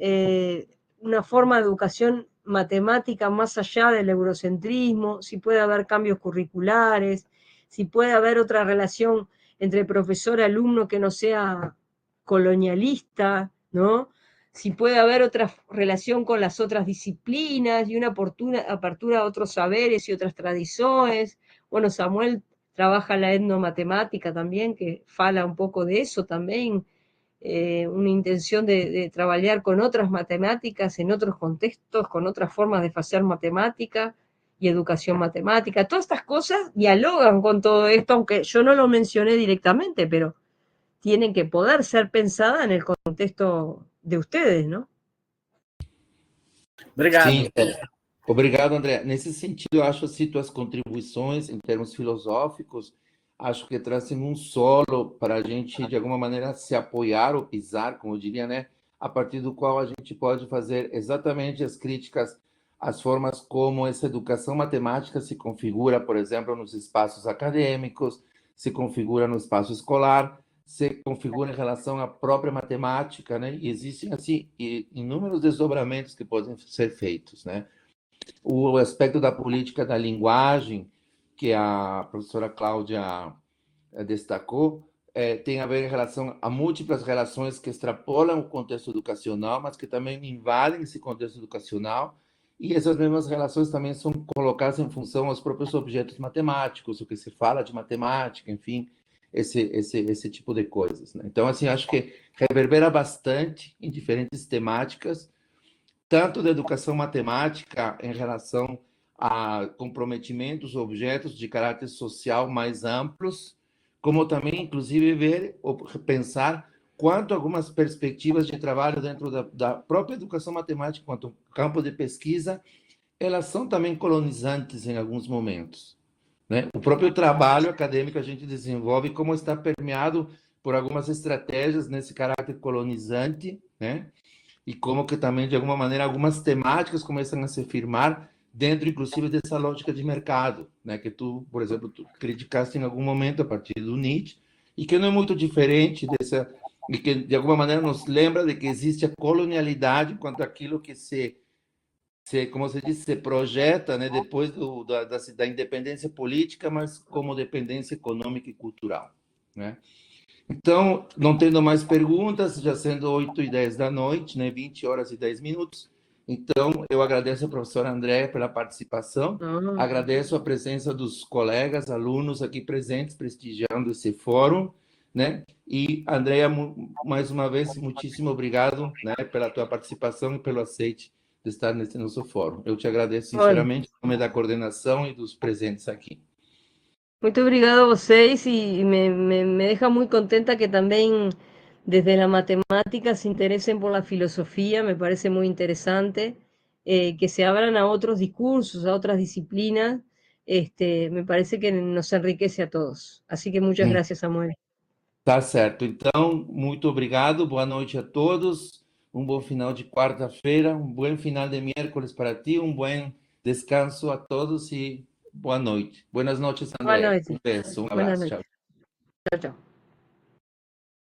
una forma de educación matemática más allá del eurocentrismo, si puede haber cambios curriculares, si puede haber otra relación entre profesor y alumno que no sea colonialista, ¿no? Si puede haber otra relación con las otras disciplinas y una apertura a otros saberes y otras tradiciones. Bueno, Samuel trabaja la etnomatemática también, que fala un poco de eso también, una intención de trabajar con otras matemáticas en otros contextos, con otras formas de hacer matemática y educación matemática. Todas estas cosas dialogan con todo esto, aunque yo no lo mencioné directamente, pero tienen que poder ser pensadas en el contexto de ustedes, ¿no? Obrigado. Sim, obrigado, André. Nesse sentido, eu acho assim, tuas contribuições em termos filosóficos, acho que trazem um solo para a gente, de alguma maneira, se apoiar ou pisar, como eu diria, né? A partir do qual a gente pode fazer exatamente as críticas às formas como essa educação matemática se configura, por exemplo, nos espaços acadêmicos, se configura no espaço escolar, se configura em relação à própria matemática, né? E existem, assim, inúmeros desdobramentos que podem ser feitos, né? O aspecto da política da linguagem, que a professora Cláudia destacou, tem a ver em relação a múltiplas relações que extrapolam o contexto educacional, mas que também invadem esse contexto educacional, e essas mesmas relações também são colocadas em função aos próprios objetos matemáticos, o que se fala de matemática, enfim, esse tipo de coisas, né? Então, assim, acho que reverbera bastante em diferentes temáticas, tanto da educação matemática em relação a comprometimentos, objetos de caráter social mais amplos, como também, inclusive, ver ou pensar quanto algumas perspectivas de trabalho dentro da própria educação matemática, quanto campo de pesquisa, elas são também colonizantes em alguns momentos, né? O próprio trabalho acadêmico a gente desenvolve como está permeado por algumas estratégias nesse caráter colonizante, né? e como que também, de alguma maneira, algumas temáticas começam a se firmar dentro, inclusive, dessa lógica de mercado, né? Que tu, por exemplo, tu criticaste em algum momento a partir do Nietzsche, e que não é muito diferente dessa, e que, de alguma maneira, nos lembra de que existe a colonialidade quanto aquilo que como se diz, se projeta, né, depois da independência política, mas como dependência econômica e cultural, né? Então, não tendo mais perguntas, já sendo 8h10 da noite, né, 20 horas e 10 minutos, então eu agradeço a professora Andréa pela participação, agradeço a presença dos colegas, alunos aqui presentes, prestigiando esse fórum, né? E, Andréa, mais uma vez, muitíssimo obrigado, né, pela tua participação e pelo aceite de estar nesse nosso fórum. Eu te agradeço sinceramente em nome da coordenação e dos presentes aqui. Muito obrigado a vocês y me deja muy contenta que también desde la matemática se interesen por la filosofía, me parece muy interesante, que se abran a otros discursos, a otras disciplinas, me parece que nos enriquece a todos. Así que muchas gracias, Samuel. Tá certo. Então, muito obrigado, boa noite a todos, um bom final de quarta-feira, um bom final de miércoles para ti, um bom descanso a todos e boa noite. Buenas noches, André. Boa noite. Um beijo, um Buenas abraço. noches. Tchau. Chao, chao.